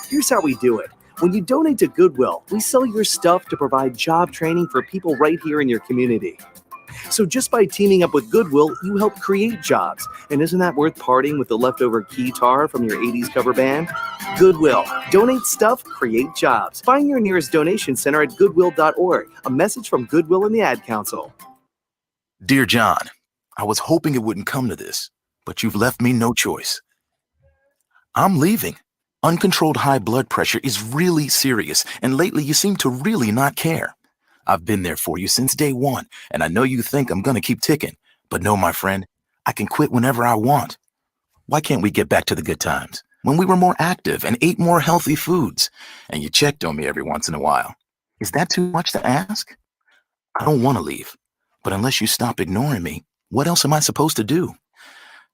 Here's how we do it. When you donate to Goodwill, we sell your stuff to provide job training for people right here in your community. So just by teaming up with Goodwill, you help create jobs. And isn't that worth partying with the leftover guitar from your 80s cover band? Goodwill. Donate stuff, create jobs. Find your nearest donation center at goodwill.org. A message from Goodwill and the Ad Council. Dear John, I was hoping it wouldn't come to this, but you've left me no choice. I'm leaving. Uncontrolled high blood pressure is really serious, and lately you seem to really not care. I've been there for you since day one, and I know you think I'm gonna keep ticking, but no, my friend, I can quit whenever I want. Why can't we get back to the good times, when we were more active and ate more healthy foods, and you checked on me every once in a while? Is that too much to ask? I don't want to leave, but unless you stop ignoring me, what else am I supposed to do?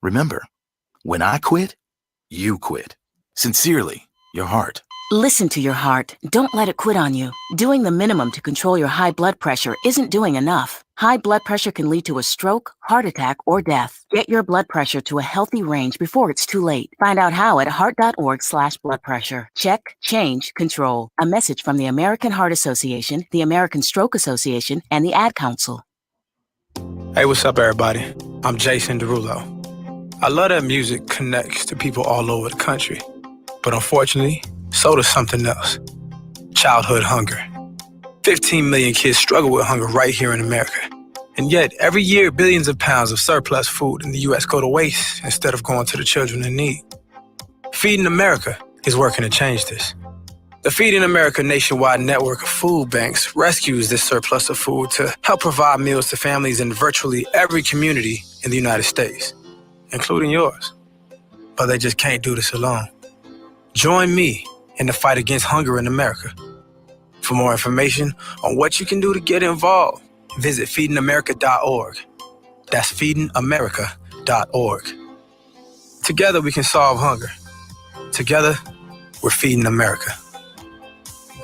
Remember, when I quit, you quit. Sincerely, your heart. Listen to your heart. Don't let it quit on you. Doing the minimum to control your high blood pressure isn't doing enough. High blood pressure can lead to a stroke, heart attack, or death. Get your blood pressure to a healthy range before it's too late. Find out how at heart.org/blood pressure. Check, change, control. A message from the American Heart Association, the American Stroke Association, and the Ad Council. Hey, what's up, everybody? I'm Jason Derulo. I love that music connects to people all over the country. But unfortunately, so does something else. Childhood hunger. 15 million kids struggle with hunger right here in America. And yet, every year, billions of pounds of surplus food in the U.S. go to waste instead of going to the children in need. Feeding America is working to change this. The Feeding America nationwide network of food banks rescues this surplus of food to help provide meals to families in virtually every community in the United States, including yours. But they just can't do this alone. Join me in the fight against hunger in America. For more information on what you can do to get involved, visit feedingamerica.org. That's feedingamerica.org. Together we can solve hunger. Together, we're feeding America.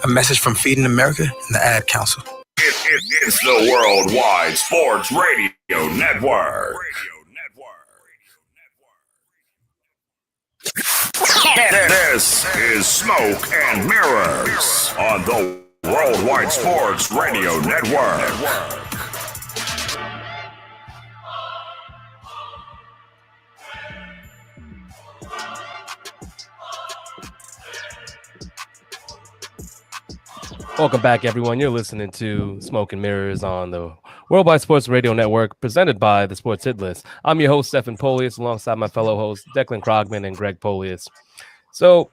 A message from Feeding America and the Ad Council. It's the Worldwide Sports Radio Network. This is Smoke and Mirrors on the Worldwide Sports Radio Network. Welcome back, everyone. You're listening to Smoke and Mirrors on the Worldwide Sports Radio Network, presented by the Sports Hit List. I'm your host, Stephen Polius, alongside my fellow hosts, Declan Krogman and Greg Polius. So,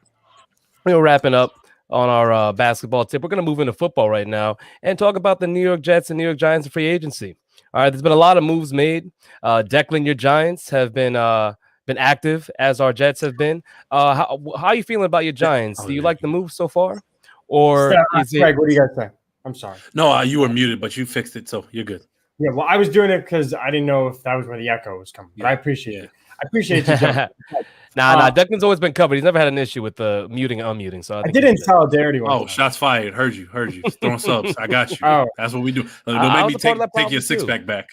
we're wrapping up on our basketball tip. We're going to move into football right now and talk about the New York Jets and New York Giants in free agency. All right, there's been a lot of moves made. Declan, your Giants have been active, as our Jets have been. How are you feeling about your Giants? Do you like the move so far? Or is it... Greg, what do you guys say? I'm sorry. No, you were muted, but you fixed it, so you're good. Yeah, well, I was doing it because I didn't know if that was where the echo was coming. But I appreciate it. I appreciate you. Nah, Declan's always been covered. He's never had an issue with the muting and unmuting. So I did in solidarity. Shots fired. Heard you. Throwing subs. I got you. That's what we do. Don't make me take your six-pack back.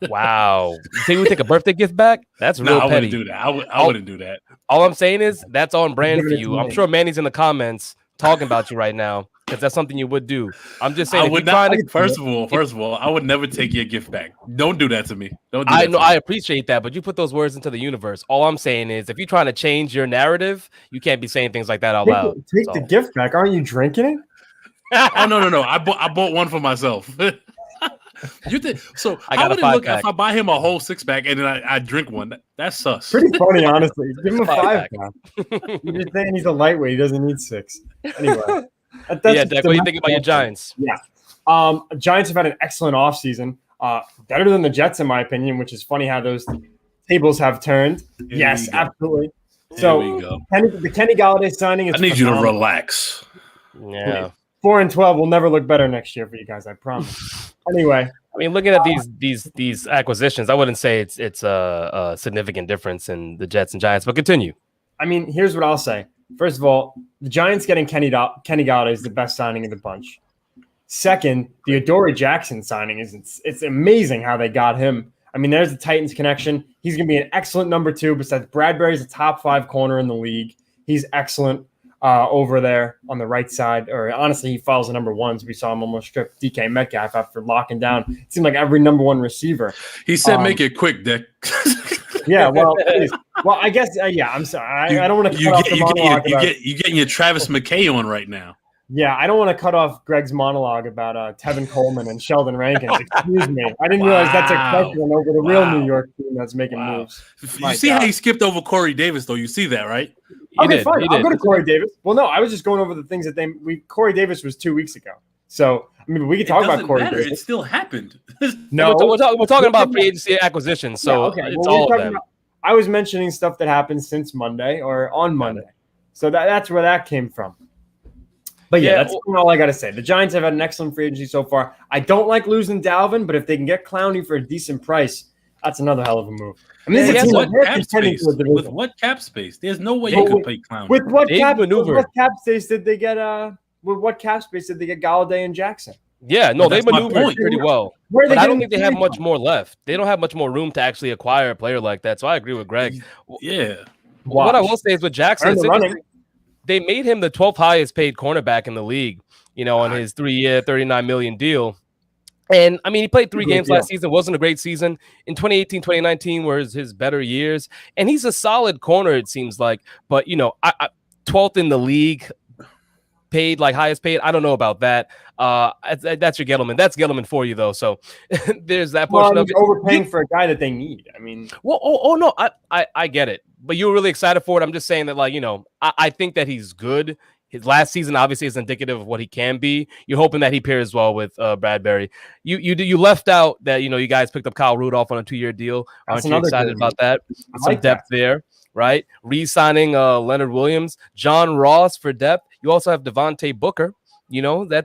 Wow. You think we take a birthday gift back? That's real petty. I wouldn't do that. I wouldn't do that. All I'm saying is that's on brand for you. I'm sure Manny's in the comments talking about you right now because that's something you would do. I'm just saying. First of all, I would never take your gift back. Don't do that to me. I appreciate that, but you put those words into the universe. All I'm saying is, if you're trying to change your narrative, you can't be saying things like that out loud. Take the gift back. Aren't you drinking it? Oh no! I bought one for myself. You think so? I wouldn't look if I buy him a whole 6-pack and then I drink one. That's sus. Pretty funny, honestly. Give him a 5-pack. You're just saying he's a lightweight. He doesn't need 6. Anyway. Deck, what do you think about your Giants? Yeah. Giants have had an excellent offseason. Better than the Jets, in my opinion, which is funny how those tables have turned. Yes, absolutely. So the Kenny Galladay signing. I need you to relax. Yeah. 4-12 will never look better next year for you guys. I promise. Anyway, I mean, looking at these acquisitions, I wouldn't say it's a significant difference in the Jets and Giants. But continue. I mean, here's what I'll say. First of all, the Giants getting Kenny Galladay is the best signing of the bunch. Second, the Adoree Jackson signing it's amazing how they got him. I mean, there's the Titans connection. He's going to be an excellent number 2. Besides, Bradbury's a top 5 corner in the league. He's excellent over there on the right side. Or honestly, he follows the number 1s. We saw him almost strip DK Metcalf after locking down. It seemed like every number 1 receiver. He said, "Make it quick, Dick." Yeah, well, I guess, I'm sorry. I don't want to cut off the monologue. You're getting your Travis McKay on right now. Yeah, I don't want to cut off Greg's monologue about Tevin Coleman and Sheldon Rankins. Excuse me. I didn't realize that's a question over the real New York team that's making moves. You see how he skipped over Corey Davis, though? You see that, right? Okay, fine. I'll go to Corey Davis. Well, no, I was just going over the things that Corey Davis was 2 weeks ago. So, I mean, we can talk about Corey Davis. It still happened. No, we're talking about free agency acquisitions. So, it's all of them. I was mentioning stuff that happened since Monday or on Monday. So that's where that came from. But that's all I got to say. The Giants have had an excellent free agency so far. I don't like losing Dalvin, but if they can get Clowney for a decent price, that's another hell of a move. I mean, with what cap space? There's no way you could pay Clowney. With what cap space did they get? With what cap space did they get Galladay and Jackson? Yeah, no, they maneuvered pretty well. But I don't think they have much more left. They don't have much more room to actually acquire a player like that. So I agree with Greg. Yeah. What I will say is with Jackson, they made him the 12th highest paid cornerback in the league, on his 3-year, $39 million deal. And, I mean, he played 3 games last season. Wasn't a great season. In 2018, 2019 were his better years. And he's a solid corner, it seems like. But, 12th in the league, paid, like highest paid. I don't know about that. That's your Gettleman. That's Gettleman for you, though. So there's that portion of it. Overpaying for a guy that they need. I mean. Well, no, I get it. But you were really excited for it. I'm just saying that, I think that he's good. His last season obviously is indicative of what he can be. You're hoping that he pairs well with Bradbury. You left out that you guys picked up Kyle Rudolph on a 2-year deal. Aren't you excited about that? Some depth there, right? Re-signing Leonard Williams, John Ross for depth. You also have Devontae Booker.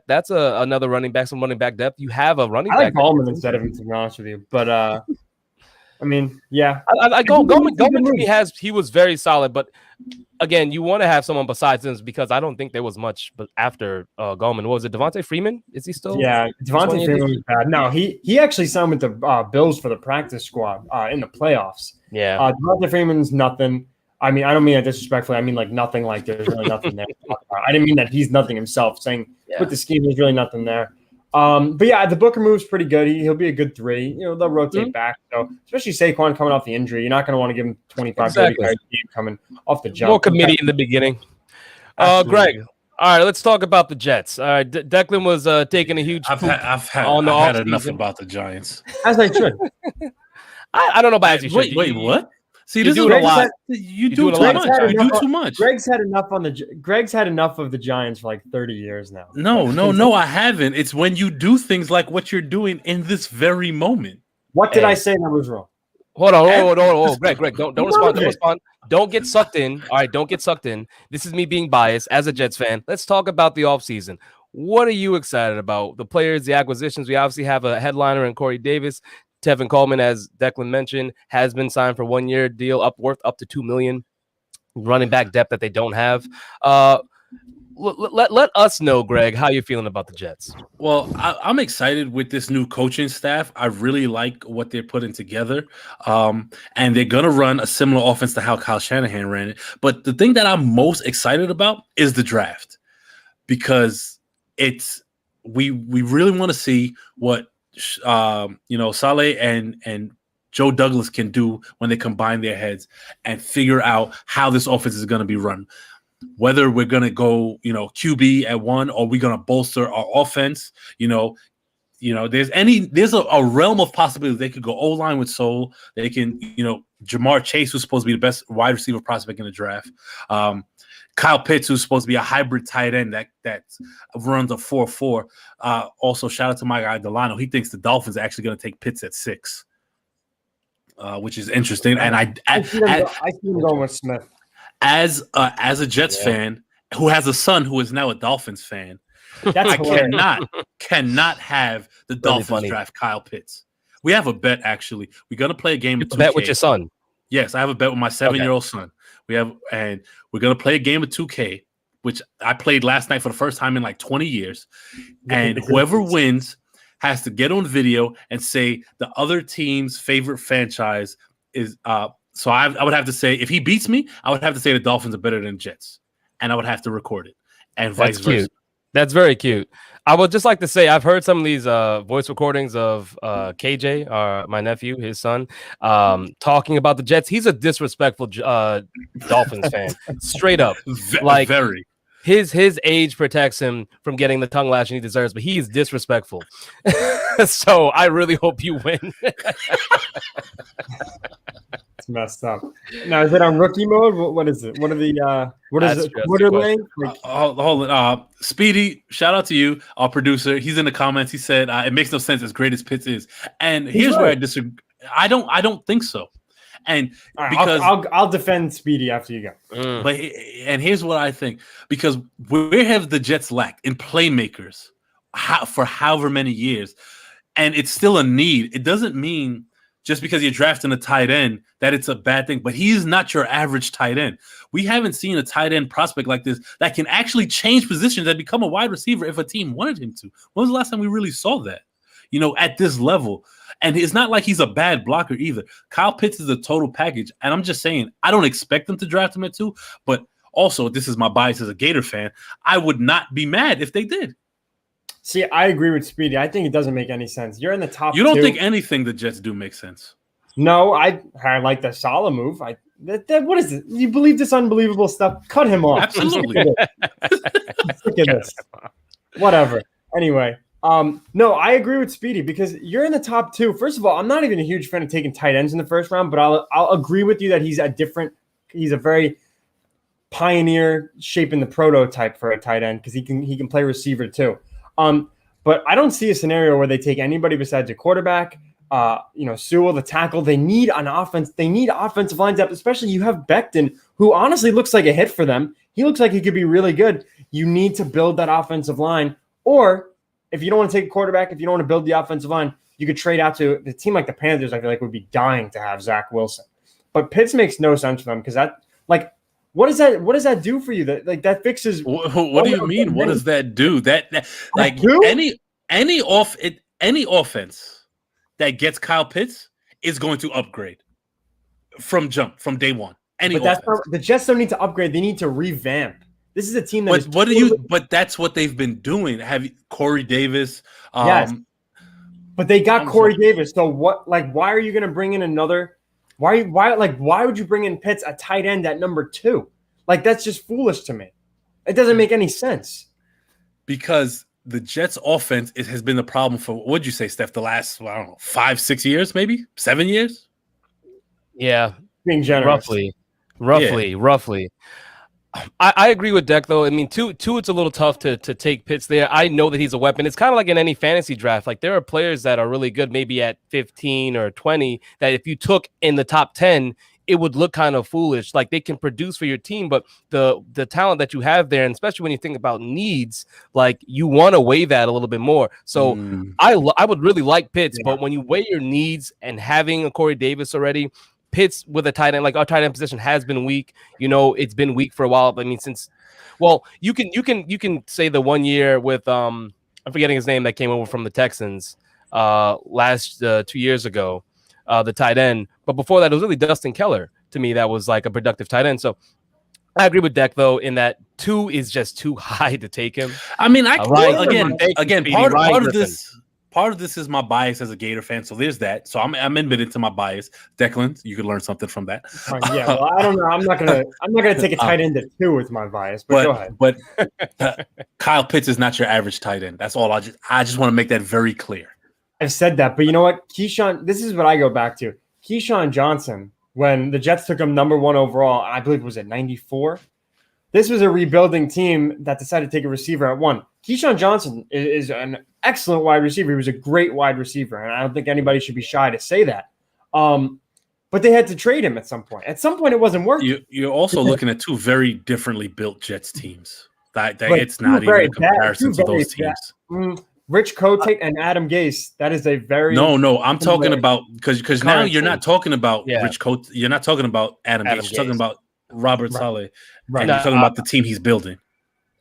That's another running back, some running back depth. You have a running back. I like Gallman instead of him, to be honest with you. But I mean, yeah. Gallman to me he was very solid, but again, you want to have someone besides him because I don't think there was much. But after Gallman, what was it? Devontae Freeman? Is he still? Yeah, Devontae Freeman was bad. No, he actually signed with the Bills for the practice squad in the playoffs. Yeah, Devontae Freeman's nothing. I mean, I don't mean that disrespectfully. I mean like nothing. Like there's really nothing there. I didn't mean that he's nothing himself. Saying with the scheme, there's really nothing there. But yeah, the Booker move's pretty good. He'll be a good 3. They'll rotate back. So especially Saquon coming off the injury, you're not going to want to give him 25, 30 carries a game coming off the jump. More committee in the beginning. Greg, all right, let's talk about the Jets. All right, Declan was taking a huge. I've had enough about the Giants. As I should. I don't know about as you should. Wait, what? See, this is a lot. You do too much. You do too much. Greg's had enough of the Giants for like 30 years now. No, I haven't. It's when you do things like what you're doing in this very moment. What did I say that was wrong? Hold on. Greg, don't respond. Don't respond. Don't get sucked in. All right, don't get sucked in. This is me being biased as a Jets fan. Let's talk about the offseason. What are you excited about? The players, the acquisitions. We obviously have a headliner in Corey Davis. Tevin Coleman, as Declan mentioned, has been signed for 1-year deal, worth up to $2 million. Running back depth that they don't have. Let us know, Greg, how you're feeling about the Jets. Well, I'm excited with this new coaching staff. I really like what they're putting together. And they're going to run a similar offense to how Kyle Shanahan ran it. But the thing that I'm most excited about is the draft, because we really want to see what Saleh and Joe Douglas can do when they combine their heads and figure out how this offense is going to be run. Whether we're going to go, QB at 1, or we're going to bolster our offense, there's a realm of possibilities. They could go O-line with Soul. They can, Jamar Chase, who's supposed to be the best wide receiver prospect in the draft. Kyle Pitts, who's supposed to be a hybrid tight end that runs a 4-4. Also, shout out to my guy Delano. He thinks the Dolphins are actually going to take Pitts at 6, which is interesting. And I see him going with Smith. As a Jets fan who has a son who is now a Dolphins fan, I cannot have the Dolphins draft Kyle Pitts. We have a bet, actually. We're going to play a game of 2K. Bet with your son? Yes, I have a bet with my 7-year-old son. We're going to play a game of 2K, which I played last night for the first time in like 20 years. And whoever wins has to get on video and say the other team's favorite franchise is so I would have to say, if he beats me, I would have to say the Dolphins are better than Jets, and I would have to record it, and vice versa. Cute. That's very cute. I would just like to say I've heard some of these voice recordings of KJ, my nephew, his son, talking about the Jets. He's a disrespectful Dolphins fan, straight up. Like very. His age protects him from getting the tongue lashing he deserves, but he is disrespectful. So I really hope you win. It's messed up. Now, is it on rookie mode? What is it? What are the what is it? What are they? Hold on. Speedy, shout out to you, our producer. He's in the comments. He said it makes no sense as great as Pitts is. And here's where I disagree. I don't think so. And because I'll defend Speedy after you go. But here's what I think, because where have the Jets lacked in playmakers for however many years, and it's still a need. It doesn't mean just because you're drafting a tight end that it's a bad thing, but he's not your average tight end. We haven't seen a tight end prospect like this that can actually change positions and become a wide receiver if a team wanted him to. When was the last time we really saw that? At this level. And it's not like he's a bad blocker either. Kyle Pitts is a total package. And I'm just saying, I don't expect them to draft him at 2, but also, this is my bias as a Gator fan, I would not be mad if they did. See, I agree with Speedy. I think it doesn't make any sense. You're in the top 2. You don't think anything the Jets do makes sense? No, I like the Salah move. What is it? You believe this unbelievable stuff? Cut him off. Absolutely. Look at this. Whatever. Anyway. No, I agree with Speedy because you're in the top 2. First of all, I'm not even a huge fan of taking tight ends in the first round, but I'll agree with you that he's a very pioneer shaping the prototype for a tight end because he can play receiver too. But I don't see a scenario where they take anybody besides a quarterback. Sewell, the tackle. They need an offense. They need offensive line depth, especially you have Becton, who honestly looks like a hit for them. He looks like he could be really good. You need to build that offensive line. Or if you don't want to take a quarterback, if you don't want to build the offensive line, you could trade out to the team like the Panthers. I feel like would be dying to have Zach Wilson. But Pitts makes no sense for them because what does that do for you? That fixes. What do you mean? What does that do? Any offense that gets Kyle Pitts is going to upgrade from day one. The Jets don't need to upgrade; they need to revamp. This is a team that. But that's what they've been doing. Have Corey Davis? Yes. But they got Corey Davis. So what? Why are you going to bring in another? Why would you bring in Pitts, a tight end at number 2? That's just foolish to me. It doesn't make any sense. Because the Jets offense has been the problem for, what'd you say, Steph, the last, 5-6 years, maybe 7 years? Yeah. Being generous. Roughly. I agree with Deck, though. I mean, two, it's a little tough to take Pitts there. I know that he's a weapon. It's kind of like in any fantasy draft. There are players that are really good, maybe at 15 or 20, that if you took in the top 10, it would look kind of foolish. They can produce for your team, but the talent that you have there, and especially when you think about needs, you want to weigh that a little bit more. So I would really like Pitts, but when you weigh your needs and having a Corey Davis already, Pitts with a tight end, our tight end position has been weak. It's been weak for a while. I mean, you can say the 1 year with I'm forgetting his name that came over from the Texans last 2 years ago, the tight end. But before that, it was really Dustin Keller to me that was a productive tight end. So I agree with Deck though in that 2 is just too high to take him. I mean, part of this is my bias as a Gator fan, so there's that. So I'm admitted to my bias. Declan, you could learn something from that. Yeah, well, I don't know. I'm not gonna take a tight end at 2 with my bias. But go ahead. But Kyle Pitts is not your average tight end. That's all. I just want to make that very clear. I've said that, but you know what, Keyshawn? This is what I go back to. Keyshawn Johnson, when the Jets took him number 1 overall, I believe it was at 94. This was a rebuilding team that decided to take a receiver at 1. Keyshawn Johnson is an excellent wide receiver. He was a great wide receiver, and I don't think anybody should be shy to say that. But they had to trade him at some point. At some point, it wasn't working. You're also looking at 2 very differently built Jets teams. It's not even a comparison to those teams. Rich Kotate and Adam Gase. That is a very no. I'm talking about because now you're not talking about Rich Kotate. You're not talking about Adam Gase. You're talking about Robert Saleh. Right. And you're talking about the team he's building.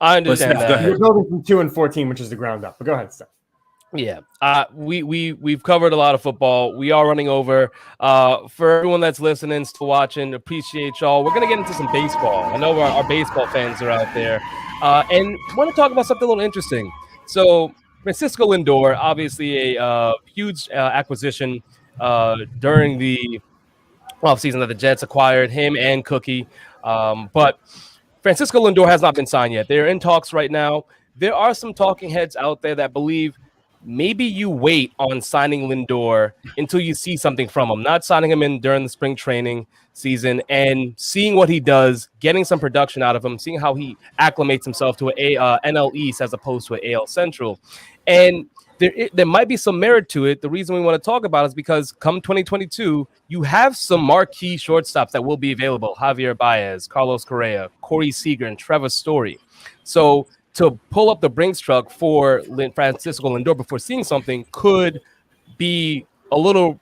I understand that. You're building from 2 and 14, which is the ground up. But go ahead, Steph. Yeah, we've covered a lot of football. We are running over. For everyone that's listening, still watching, appreciate y'all. We're gonna get into some baseball. I know our baseball fans are out there, and want to talk about something a little interesting. So Francisco Lindor, obviously a huge acquisition during the offseason that the Jets acquired him and Cookie, but Francisco Lindor has not been signed yet. They're in talks right now. There are some talking heads out there that believe maybe you wait on signing Lindor until you see something from him, not signing him in during the spring training season and seeing what he does, getting some production out of him, seeing how he acclimates himself to a NL East as opposed to an AL Central. And there might be some merit to it. The reason we want to talk about it is because come 2022, you have some marquee shortstops that will be available. Javier Baez, Carlos Correa, Corey Seager, and Trevor Story. So to pull up the Brinks truck for Francisco Lindor before seeing something could be a little,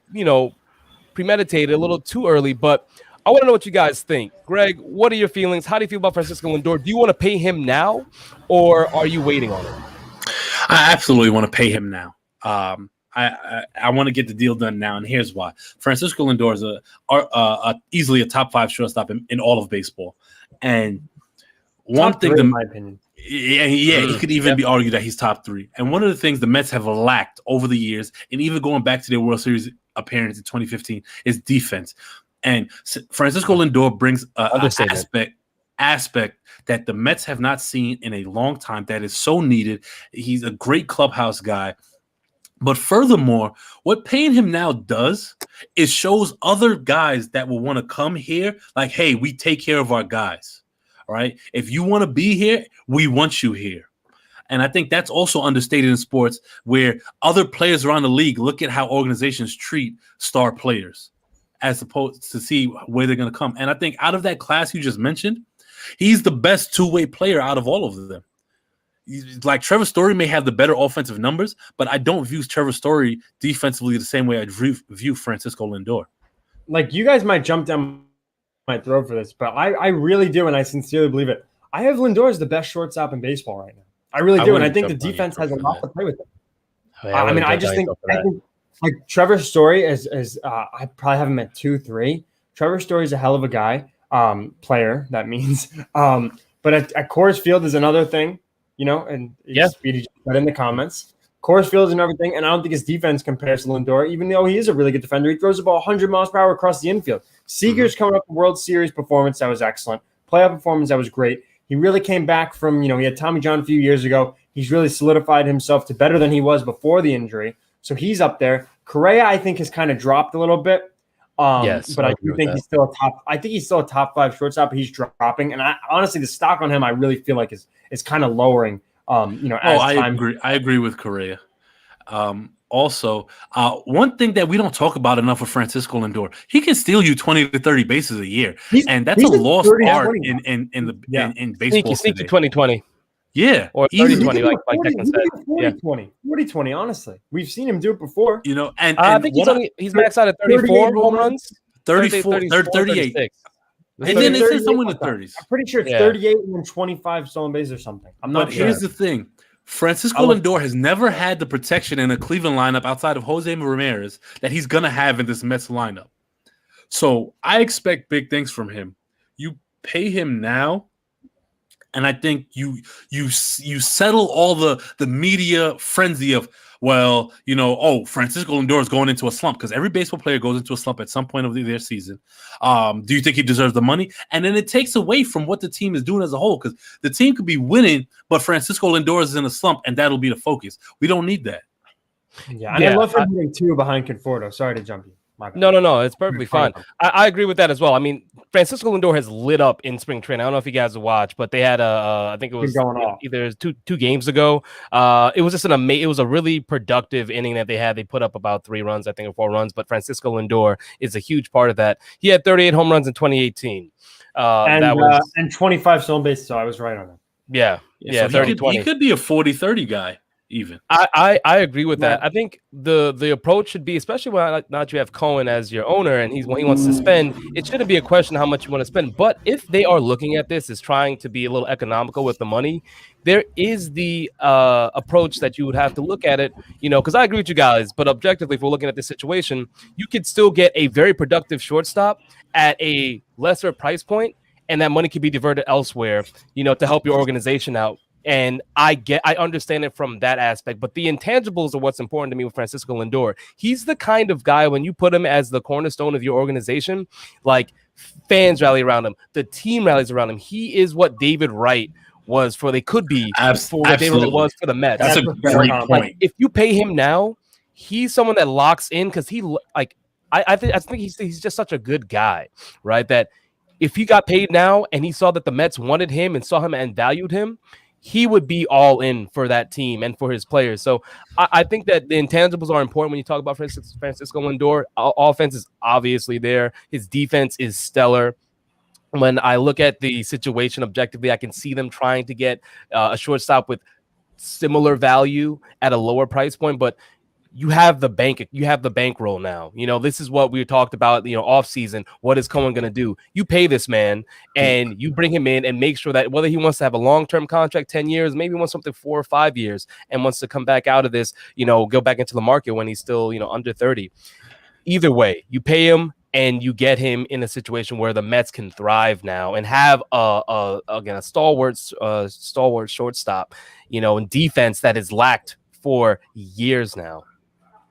premeditated, a little too early. But I want to know what you guys think. Greg, what are your feelings? How do you feel about Francisco Lindor? Do you want to pay him now, or are you waiting on him? I absolutely want to pay him now. I want to get the deal done now, and here's why. Francisco Lindor is easily a top 5 shortstop in all of baseball. And one thing, in my opinion. Yeah, he could even be argued that he's top 3. And one of the things the Mets have lacked over the years, and even going back to their World Series appearance in 2015, is defense. And Francisco Lindor brings an aspect that the Mets have not seen in a long time that is so needed. He's a great clubhouse guy. But furthermore, what paying him now does is shows other guys that will want to come here like, hey, we take care of our guys. right? If you want to be here, we want you here. And I think that's also understated in sports, where other players around the league look at how organizations treat star players as opposed to see where they're going to come. And I think out of that class you just mentioned, he's the best two-way player out of all of them. Like Trevor Story may have the better offensive numbers, but I don't view Trevor Story defensively the same way I view Francisco Lindor. Like, you guys might jump down my throat for this, but I really do, and I sincerely believe it. I have Lindor as the best shortstop in baseball right now. I really do, and I think the defense has a lot to play with it. I just think like Trevor Story is I probably have him at 2-3. Trevor Story is a hell of a guy, player. That means, but at Coors Field is another thing, and Speedy just put in the comments. Coors Field is another thing, and I don't think his defense compares to Lindor, even though he is a really good defender. He throws the ball 100 miles per hour across the infield. Seager's coming up with World Series performance that was excellent. Playoff performance that was great. He really came back from, he had Tommy John a few years ago. He's really solidified himself to better than he was before the injury. So he's up there. Correa, I think, has kind of dropped a little bit. But I do think he's still a top. I think he's still a top 5 shortstop, but he's dropping. And I honestly, the stock on him, I really feel like is kind of lowering. I agree with Correa. Also, one thing that we don't talk about enough with Francisco Lindor, he can steal you 20 to 30 bases a year, and that's a lost art in baseball. Sneaky 2020. Yeah, or 30-20, like Declan said. 40-20, 40-20. Honestly, we've seen him do it before. And I think he's maxed out at 34 home runs, 34, 38. And then it says somewhere in the 30s. I'm pretty sure it's 38 and then 25 stolen bases or something. I'm not sure. Here's the thing. Francisco Lindor has never had the protection in a Cleveland lineup outside of Jose Ramirez that he's going to have in this Mets lineup. So I expect big things from him. You pay him now, and I think you settle all the media frenzy of, Francisco Lindor is going into a slump, because every baseball player goes into a slump at some point of their season. Do you think he deserves the money? And then it takes away from what the team is doing as a whole, because the team could be winning, but Francisco Lindor is in a slump, and that'll be the focus. We don't need that. Yeah, and I love him hitting 2 behind Conforto. Sorry to jump you. No, it's perfectly fine. I agree with that as well. I mean, Francisco Lindor has lit up in spring training. I don't know if you guys have watched, but they had I think it was either two games ago. It was just it was a really productive inning that they had. They put up about 3 runs, I think, or 4 runs. But Francisco Lindor is a huge part of that. He had 38 home runs in 2018. And 25 stolen bases. So I was right on that. Yeah. So he could be a 40-30 guy. Even I agree with that. I think the approach should be, especially when now that you have Cohen as your owner and he wants to spend, it shouldn't be a question how much you want to spend. But if they are looking at this as trying to be a little economical with the money, there is the approach that you would have to look at it, because I agree with you guys. But objectively, if we're looking at this situation, you could still get a very productive shortstop at a lesser price point, and that money could be diverted elsewhere, to help your organization out. And I understand it from that aspect, but the intangibles are what's important to me with Francisco Lindor. He's the kind of guy, when you put him as the cornerstone of your organization, like, fans rally around him, the team rallies around him. He is what David Wright was for David Wright was for the Mets. That's a great point. Like, if you pay him now, he's someone that locks in, because I think he's just such a good guy, right? That if he got paid now and he saw that the Mets wanted him and saw him and valued him, he would be all in for that team and for his players. So I think that the intangibles are important when you talk about Francisco Lindor. Offense is obviously there. His defense is stellar. When I look at the situation objectively, I can see them trying to get a shortstop with similar value at a lower price point, but you have the bankroll now. This is what we talked about, off season. What is Cohen going to do? You pay this man and you bring him in and make sure that whether he wants to have a long-term contract, 10 years, maybe wants something 4 or 5 years and wants to come back out of this, go back into the market when he's still, under 30. Either way, you pay him and you get him in a situation where the Mets can thrive now and have a stalwart shortstop, in defense that is lacked for years now.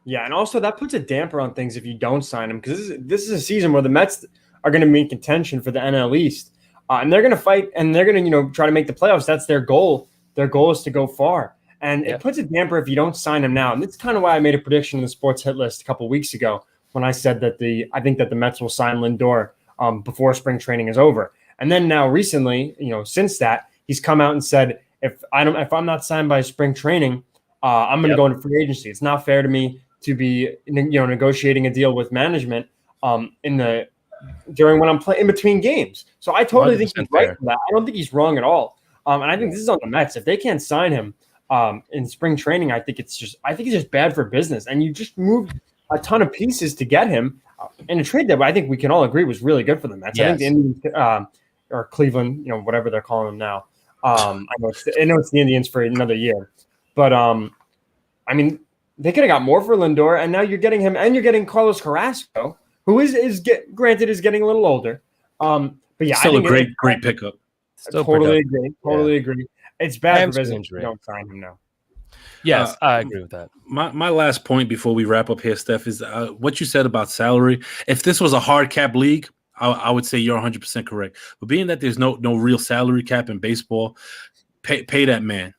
Yeah, and also that puts a damper on things if you don't sign him, because this is a season where the Mets are going to be in contention for the NL East, and they're going to fight and they're going to try to make the playoffs. That's their goal. Their goal is to go far, and it puts a damper if you don't sign him now. And that's kind of why I made a prediction in the Sports Hit List a couple of weeks ago when I said that I think that the Mets will sign Lindor before spring training is over. And then now recently, since that, he's come out and said, if I'm not signed by spring training, I'm going to go into free agency. It's not fair to me to be negotiating a deal with management during when I'm playing in between games. So I totally think he's right for that. I don't think he's wrong at all. And I think this is on the Mets. If they can't sign him in spring training, I think it's just bad for business. And you just moved a ton of pieces to get him in a trade that I think we can all agree was really good for the Mets. Yes. I think the Indians or Cleveland, whatever they're calling them now. I know it's the Indians for another year, but they could have got more for Lindor, and now you're getting him, and you're getting Carlos Carrasco, who is getting a little older. But yeah, still a great pickup. Totally agree. It's bad for business. Don't sign him now. Yes, I agree with that. My last point before we wrap up here, Steph, is what you said about salary. If this was a hard cap league, I would say you're 100% correct. But being that there's no real salary cap in baseball, pay that man.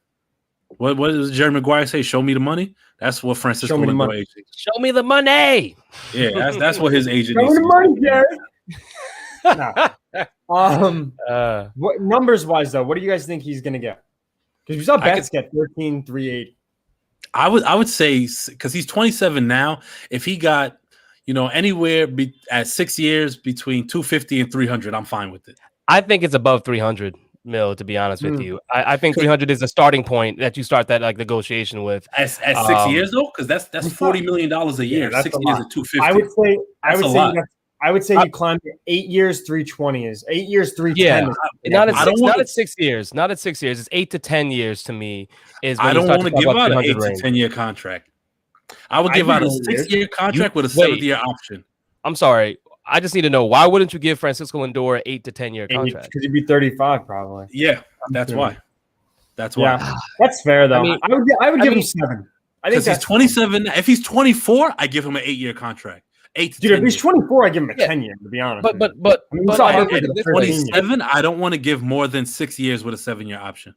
What does Jerry Maguire say? Show me the money. That's what Francisco Lindor agent. Show me the money. Yeah, that's what his agent. Show me the money, Jerry. What numbers wise though? What do you guys think he's going to get? Because we saw Betts get 13,380. I would say because he's 27 now. If he got anywhere at 6 years between 250 and 300, I'm fine with it. I think it's above 300 mil, to be honest with you. I think 300 is a starting point that you start that negotiation with. At 6 years though, because that's $40 million a year. Yeah, 6 years at 250. I would say you climb to 8 years, 320 is 8 years, 310. Yeah, not at 6 years. Not at 6 years. It's 8 to 10 years to me. I don't want to give out an 8 to 10 year contract. I would give out a 6-year contract with a 7th-year option. I'm sorry. I just need to know, why wouldn't you give Francisco Lindor an 8 to 10 year contract? Because he'd be 35 probably. Yeah, that's why. That's why. Yeah, that's fair though. I would give him 7. I think he's 27. If he's 24, I give him an 8-year contract. 8 to 10 if he's 24, I give him a 10-year. To be honest, but at 27, I don't want to give more than 6 years with a 7-year option.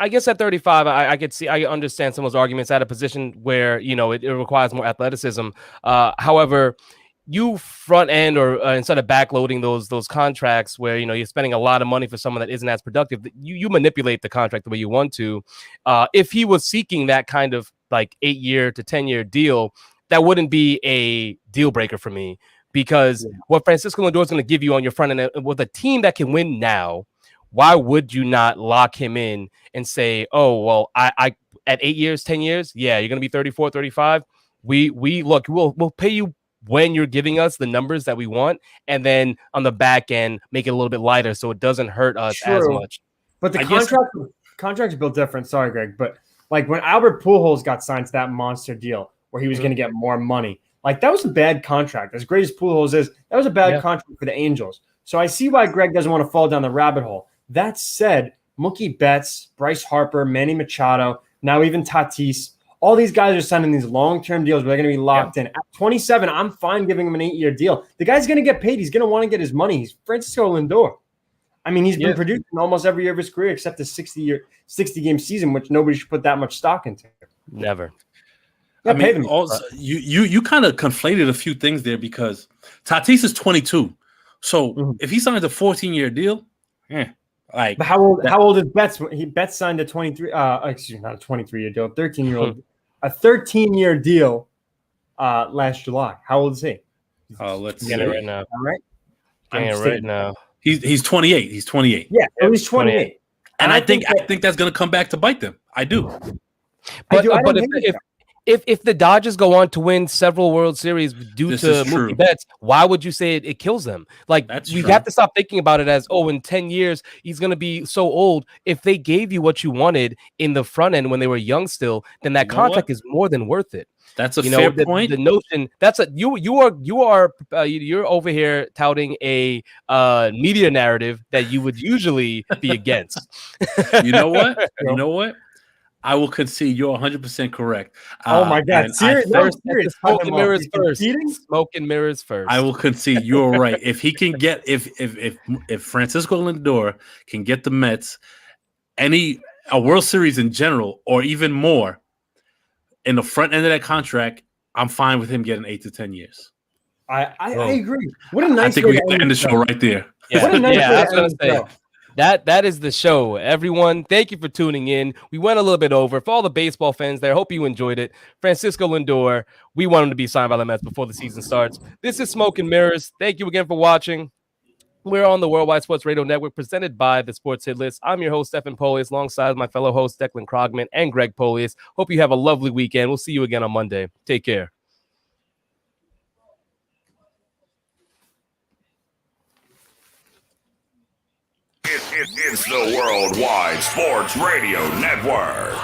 I guess at 35, I understand some of those arguments at a position where it requires more athleticism. However, you front end or instead of backloading those contracts where you're spending a lot of money for someone that isn't as productive, you manipulate the contract the way you want to. If he was seeking that kind of like 8-year to 10-year deal, that wouldn't be a deal breaker for me, because what Francisco Lindor is going to give you on your front end with a team that can win now, why would you not lock him in and say, oh, well, I at 8 years, 10 years, yeah, you're going to be 34, 35. We'll pay you when you're giving us the numbers that we want, and then on the back end, make it a little bit lighter so it doesn't hurt us as much. But the contract's built different. Sorry, Greg. But like when Albert Pujols got signed to that monster deal where he was going to get more money, like that was a bad contract. As great as Pujols is, that was a bad contract for the Angels. So I see why Greg doesn't want to fall down the rabbit hole. That said, Mookie Betts, Bryce Harper, Manny Machado, now even Tatis, all these guys are signing these long-term deals where they're going to be locked in. At 27, I'm fine giving him an 8-year deal. The guy's going to get paid. He's going to want to get his money. He's Francisco Lindor. I mean, he's been producing almost every year of his career except the 60-game season, which nobody should put that much stock into. Never. I mean, also, you kind of conflated a few things there because Tatis is 22. So if he signs a 14-year deal, but how old is Betts? Betts signed a 23. Not a 23-year deal, 13-year-old, a 13-year deal last July. How old is he? Let's get it right now. All right, getting it right now. He's 28. He's 28. Yeah, so he's 28. And I think that's going to come back to bite them. I do. But if the Dodgers go on to win several World Series due to Mookie Betts, why would you say it kills them? Like, we have to stop thinking about it as, in 10 years, he's going to be so old. If they gave you what you wanted in the front end when they were young still, then that contract is more than worth it. That's a fair point. The notion you're over here touting a media narrative that you would usually be against. You know what? You know what? I will concede you're 100% correct. Oh my God! Serious. Smoke and mirrors first. Smoke and mirrors first. I will concede you're right. If he can get, if Francisco Lindor can get the Mets a World Series in general, or even more, in the front end of that contract, I'm fine with him getting 8 to 10 years. I agree. What a nice. I think we can end the show right there. Yeah, What a nice way to that's what I end was the saying. show. That is the show. Everyone, thank you for tuning in. We went a little bit over. For all the baseball fans there, hope you enjoyed it. Francisco Lindor, we want him to be signed by the Mets before the season starts. This is Smoke and Mirrors. Thank you again for watching. We're on the Worldwide Sports Radio Network, presented by the Sports Hit List. I'm your host, Stephen Polius, alongside my fellow hosts, Declan Krogman and Greg Polius. Hope you have a lovely weekend. We'll see you again on Monday. Take care. It's the Worldwide Sports Radio Network.